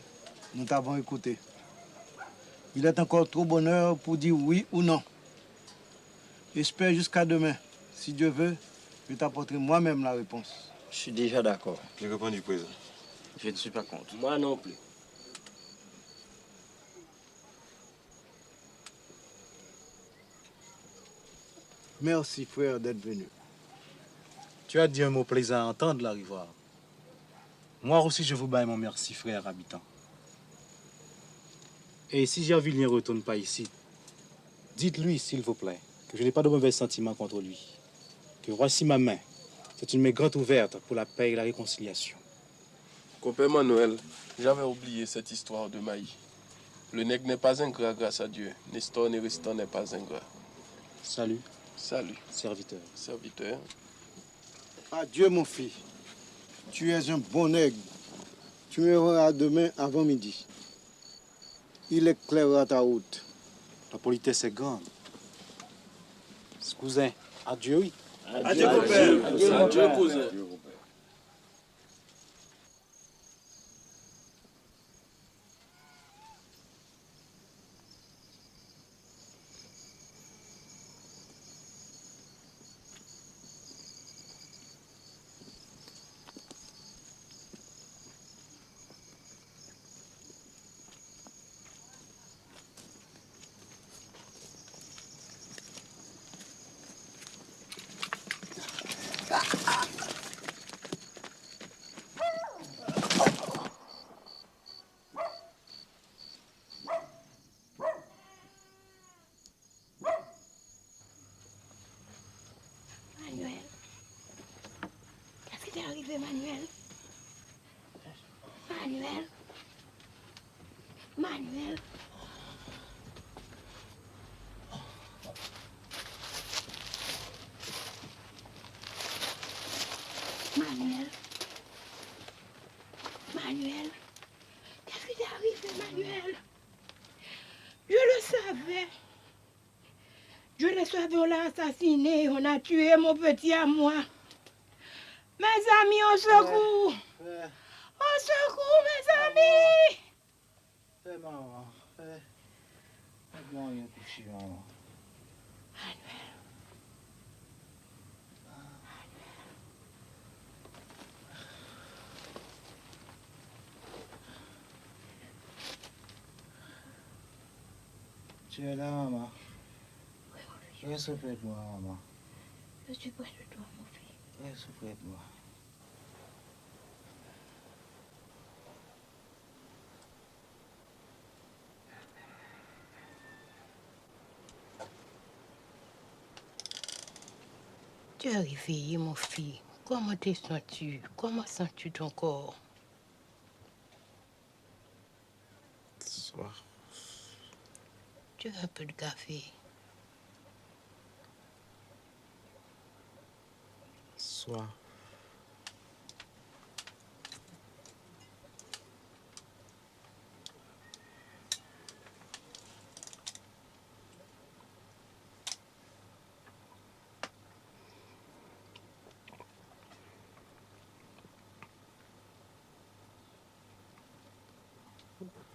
nous t'avons écouté. Il est encore trop bonheur pour dire oui ou non. Espère jusqu'à demain. Si Dieu veut, je t'apporterai moi-même la réponse. Je suis déjà d'accord. Je réponds du présent. Je ne suis pas contre. Moi non plus. Merci, frère, d'être venu. Tu as dit un mot plaisant à entendre, l'Arivoire. Moi aussi, je vous baille mon merci, frère habitant. Et si Gervilien ne retourne pas ici, dites-lui, s'il vous plaît, que je n'ai pas de mauvais sentiments contre lui. Que voici ma main. C'est une main grande ouverte pour la paix et la réconciliation. Compère Manuel, j'avais oublié cette histoire de Maï. Le nègre n'est pas ingrat grâce à Dieu. Nestor Néristan n'est pas ingrat. Salut. Salut. Serviteur. Serviteur. Adieu, mon fils. Tu es un bon nègre. Tu me verras demain avant midi. Il éclairera ta route. La politesse est grande. Cousin, adieu, oui. Adieu, compère. Adieu, cousin. Manuel. Qu'est-ce qui t'est arrivé, Manuel? Manuel. Manuel. Manuel. Manuel. Qu'est-ce qui t'est arrivé, Manuel? Je le savais. Je le savais, on l'a assassiné, on a tué mon petit à moi. Mes amis, au secours! Au secours, mes amis! Fais maman, fais. Fais-moi rien coucher, maman. Tu es là, maman. Reste auprès de moi, maman. Je suis près de toi, mon fils. Reste auprès de moi. Tu es réveillé, mon fils. Comment te sens-tu? Comment sens-tu ton corps? Soir. Tu veux un peu de café? Soir.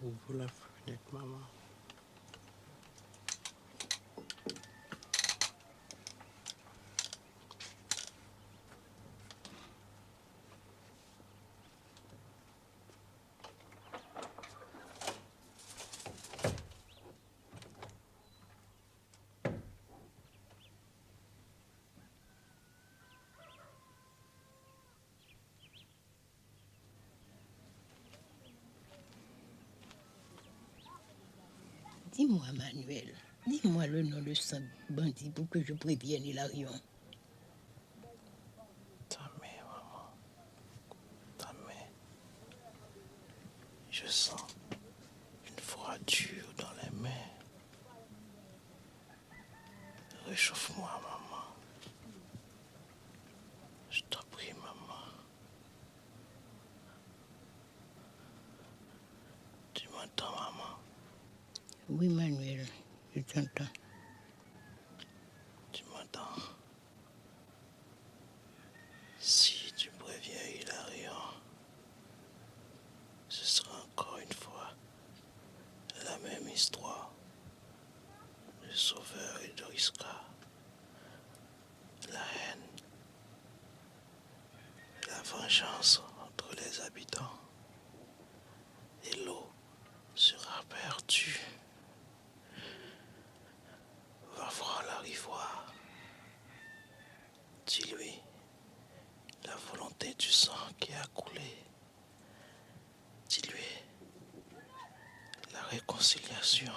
Ouvre la fenêtre, maman. Dis-moi, Manuel, dis-moi le nom de ce bandit pour que je prévienne Hilarion. Ta main, maman. Ta main. Je sens une froidure dans les mains. Réchauffe-moi, maman. Je t'en prie, maman. Tu m'entends, maman? Oui, Manuel, je t'entends. Tu m'entends? Si tu préviens Hilarion, ce sera encore une fois la même histoire. Le Sauveur et Doriska. La haine. La vengeance entre les habitants. Et l'eau sera perdue. Va voir la rivoire. Dis-lui la volonté du sang qui a coulé. Dis-lui la réconciliation.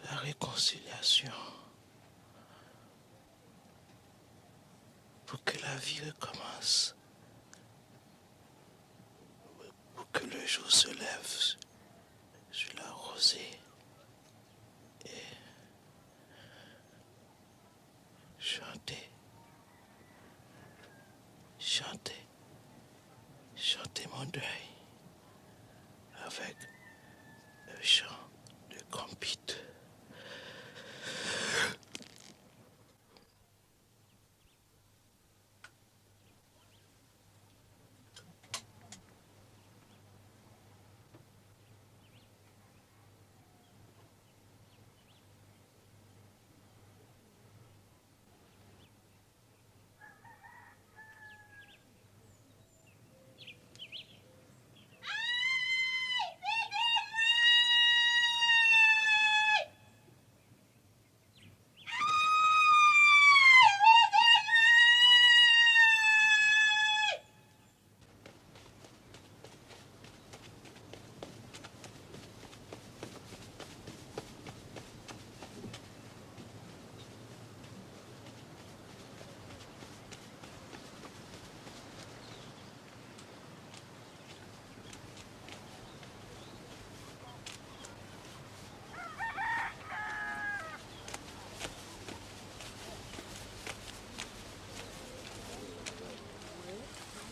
La réconciliation. Pour que la vie recommence. Pour que le jour se lève sur la rosée. Et chanter. Chanter. Chanter mon deuil. Avec un chant de compite.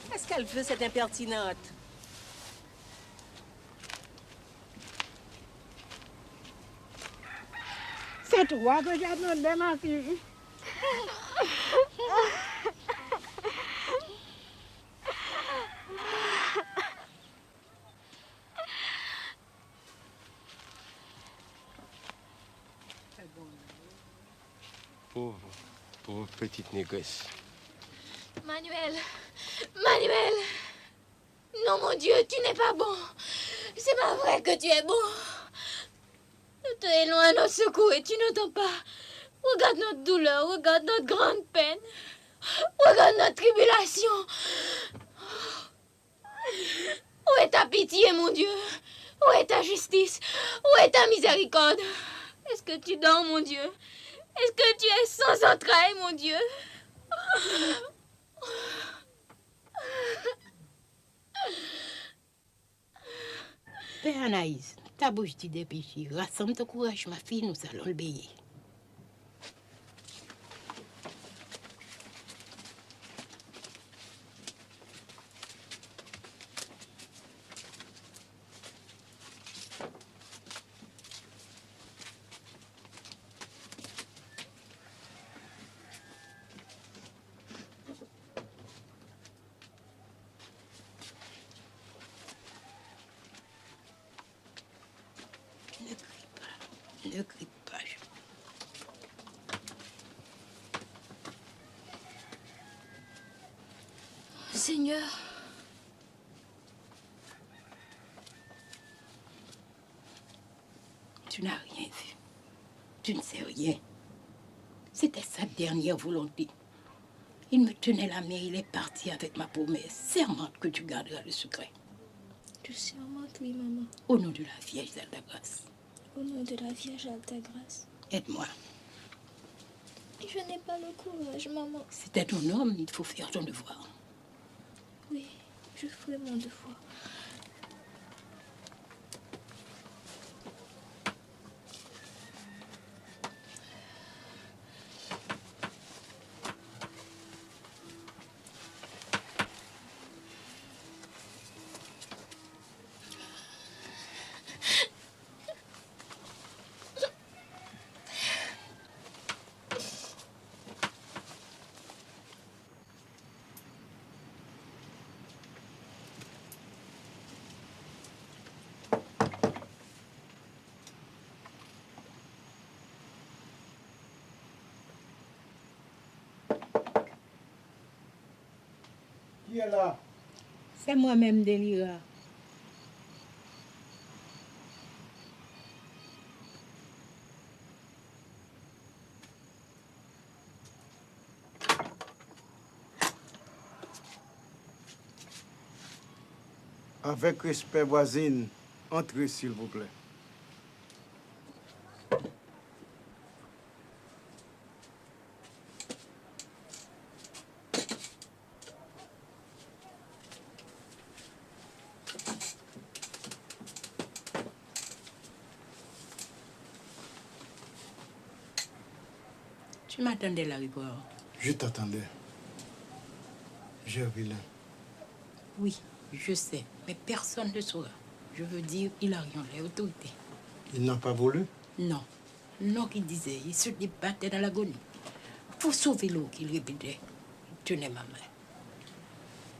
Qu'est-ce qu'elle veut, cette impertinente? C'est toi que j'attendais, ma fille. Pauvre petite négresse. Manuel, Manuel, non mon Dieu, tu n'es pas bon. C'est pas vrai que tu es bon. Nous te élons à notre secours et tu n'entends pas. Regarde notre douleur, regarde notre grande peine. Regarde notre tribulation. Où est ta pitié, mon Dieu? Où est ta justice? Où est ta miséricorde? Est-ce que tu dors, mon Dieu? Est-ce que tu es sans entrailles, mon Dieu? Père Anaïs, Ta bouche dit des péchés. Rassemble ton courage, ma fille, nous allons le payer. Ne crie pas. Seigneur, tu n'as rien vu. Tu ne sais rien. C'était sa dernière volonté. Il me tenait la main, il est parti avec ma promesse. Sermente que tu garderas le secret. je sermente, oui, maman. Au nom de la Vierge d'Alta-Grâce. Au nom de la Vierge Alta-Grâce. Aide-moi. Je n'ai pas le courage, maman. C'était ton homme, il faut faire ton devoir. Oui, je ferai mon devoir. Qui est là? C'est moi-même, Délira. Avec respect, voisine, entrez s'il vous plaît. Tu m'attendais là, Riboire? Je t'attendais. J'ai vilain. Oui, je sais, mais personne ne saura. Je veux dire, il a rien les autorités. Il n'a pas volé? Non. Non, qu'il disait, il se débattait dans l'agonie. Pour sauver l'eau, qu'il répétait. Il tenait ma main.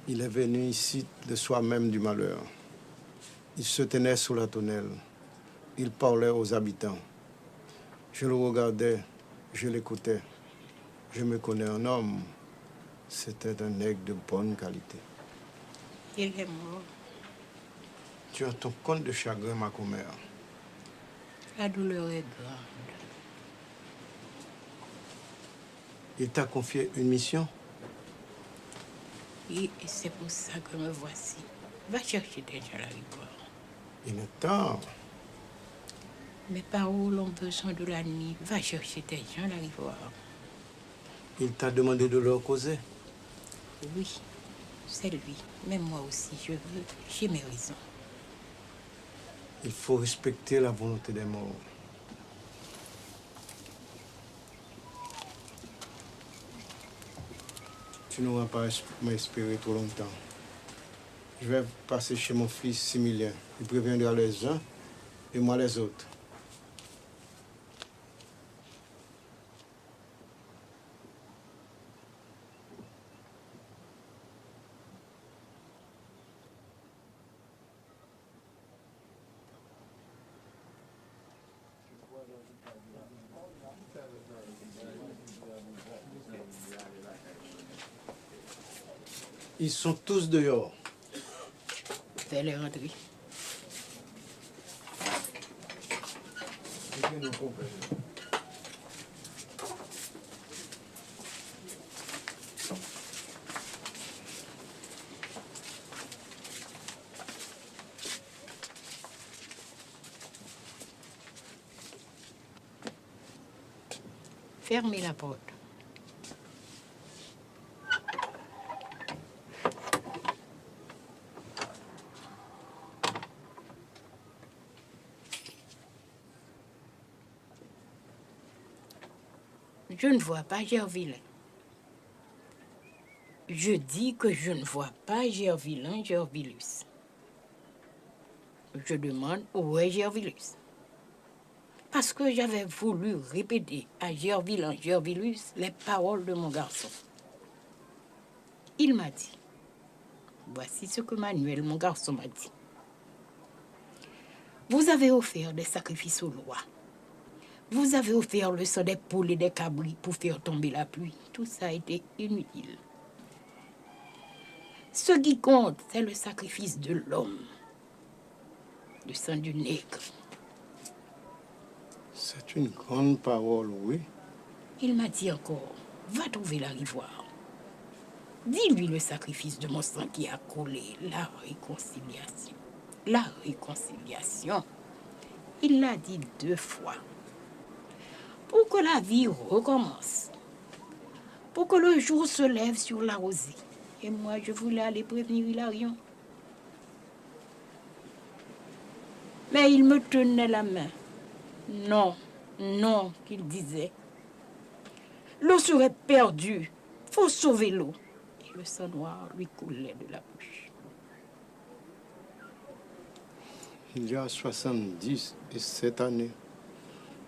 Il est venu ici de soi-même du malheur. Il se tenait sous la tonnelle. Il parlait aux habitants. Je le regardais, je l'écoutais. Je me connais un homme. C'était un nègre de bonne qualité. Il est mort. Tu as ton compte de chagrin, ma commère. La douleur est grande. Il t'a confié une mission? Oui, et c'est pour ça que me voici. Va chercher des gens à Riboire. Il est tard. Mes paroles ont besoin de la nuit. Va chercher des gens à Riboire. Il t'a demandé de leur causer? Oui, c'est lui. Mais moi aussi, je veux. J'ai mes raisons. Il faut respecter la volonté des morts. Tu n'auras pas m'espérer trop longtemps. Je vais passer chez mon fils Similien. Il préviendra les uns et moi les autres. Ils sont tous dehors. Fais les rentrer. Fermez la porte. Je ne vois pas Gervilain. Je dis que je ne vois pas Gervilain Gervilus. Je demande où est Gervilus. Parce que j'avais voulu répéter à Gervilain Gervilus les paroles de mon garçon. Il m'a dit, voici ce que Manuel, mon garçon, m'a dit. Vous avez offert des sacrifices aux lois. Vous avez offert le sang des poules et des cabris pour faire tomber la pluie. Tout ça a été inutile. Ce qui compte, c'est le sacrifice de l'homme, le sang du nègre. C'est une grande parole, oui. Il m'a dit encore, va trouver la rivoire. Dis-lui le sacrifice de mon sang qui a coulé, la réconciliation. La réconciliation. Il l'a dit 2 fois. Pour que la vie recommence. Pour que le jour se lève sur la rosée. Et moi, je voulais aller prévenir Hilarion. Mais il me tenait la main. Non, non, qu'il disait. L'eau serait perdue. Faut sauver l'eau. Et le sang noir lui coulait de la bouche. Il y a 77 années,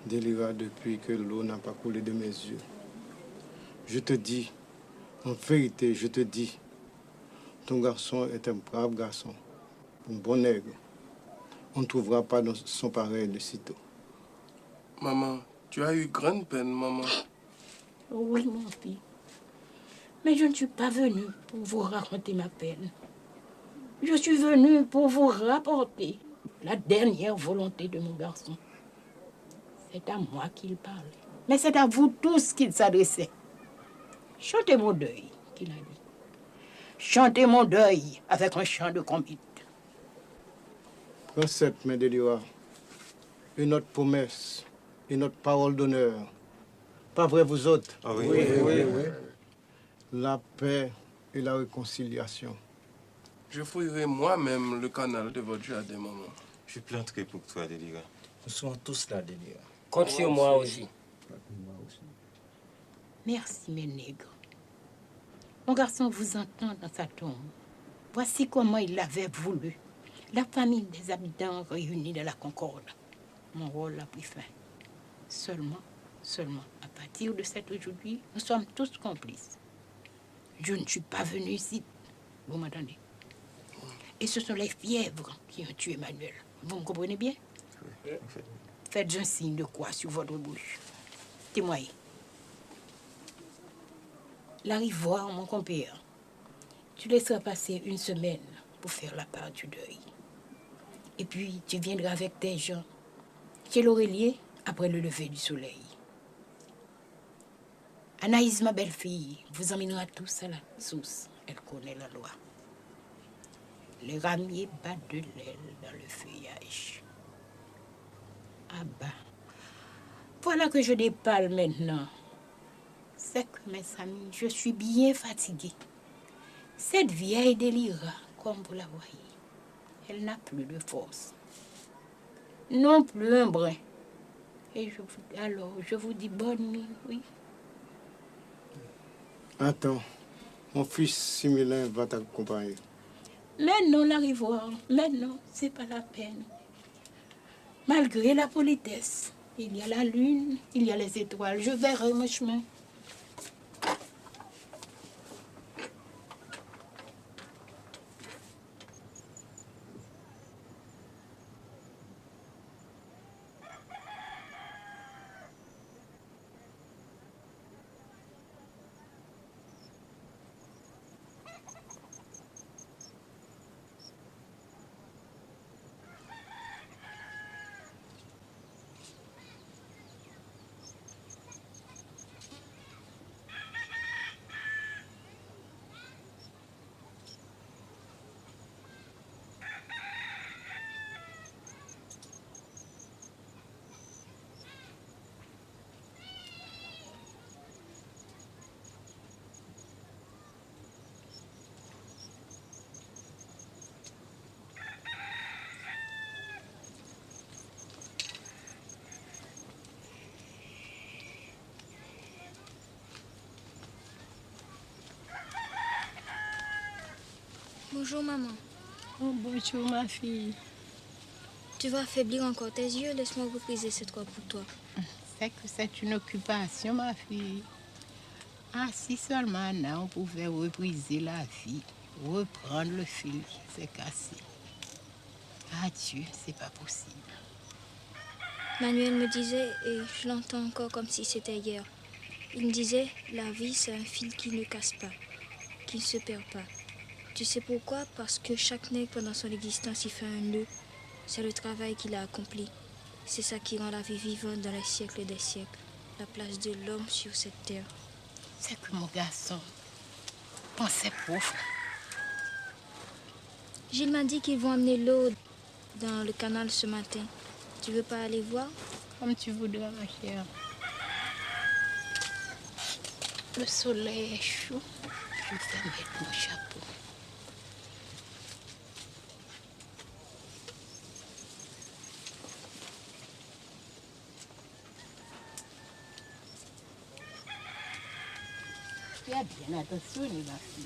Délira, depuis que l'eau n'a pas coulé de mes yeux. Je te dis, en vérité, je te dis, ton garçon est un brave garçon, un bon nègre. On ne trouvera pas dans son pareil de sitôt. Maman, tu as eu grande peine, maman. Oui, mon fils. Mais je ne suis pas venue pour vous raconter ma peine. Je suis venue pour vous rapporter la dernière volonté de mon garçon. C'est à moi qu'il parlait. Mais c'est à vous tous qu'il s'adressait. Chantez mon deuil, qu'il a dit. Chantez mon deuil avec un chant de convite. Prends cette main, Délira, et notre promesse, et notre parole d'honneur. Pas vrai, vous autres? Ah oui. Oui. La paix et la réconciliation. Je fouillerai moi-même le canal de votre jardin, maman. Je planterai pour toi, Délira. Nous sommes tous là, Délira. Compte sur moi aussi. Merci, mes nègres. Mon garçon vous entend dans sa tombe. Voici comment il l'avait voulu. La famille des habitants réunis de la Concorde. Mon rôle a pris fin. Seulement, à partir de cet aujourd'hui, nous sommes tous complices. Je ne suis pas venu ici. Vous m'entendez? Et ce sont les fièvres qui ont tué Manuel. Vous me comprenez bien? Oui. Faites un signe de croix sur votre bouche. Témoignez. La rivoire, mon compère, tu laisseras passer 1 semaine pour faire la part du deuil. Et puis, tu viendras avec tes gens chez l'Aurélier après le lever du soleil. Anaïs, ma belle-fille, vous emmènera tous à la source. Elle connaît la loi. Les ramiers battent de l'aile dans le feuillage. Ah bah, voilà que je dépale maintenant. C'est que, mes amis, je suis bien fatiguée. Cette vieille Délira, comme vous la voyez, elle n'a plus de force. Non plus un brin. Et je vous dis bonne nuit, oui. Attends, mon fils Similin va t'accompagner. Mais non, la rivoire, mais non, c'est pas la peine. Malgré la politesse, il y a la lune, il y a les étoiles, je verrai mon chemin. Bonjour, maman. Oh, bonjour, ma fille. Tu vas affaiblir encore tes yeux. Laisse-moi repriser cette fois pour toi. C'est que c'est une occupation, ma fille. Ah, si seulement là, on pouvait repriser la vie, reprendre le fil qui s'est cassé. Adieu, c'est pas possible. Manuel me disait, et je l'entends encore comme si c'était hier, il me disait, la vie c'est un fil qui ne casse pas, qui ne se perd pas. Tu sais pourquoi? Parce que chaque nègre pendant son existence il fait un nœud. C'est le travail qu'il a accompli. C'est ça qui rend la vie vivante dans les siècles des siècles. La place de l'homme sur cette terre. C'est que mon garçon, pensez profond. Gilles m'a dit qu'ils vont amener l'eau dans le canal ce matin. Tu veux pas aller voir? Comme tu voudras, ma chère. Le soleil est chaud. Je vais mettre mon chapeau. Fais bien attention, ma fille.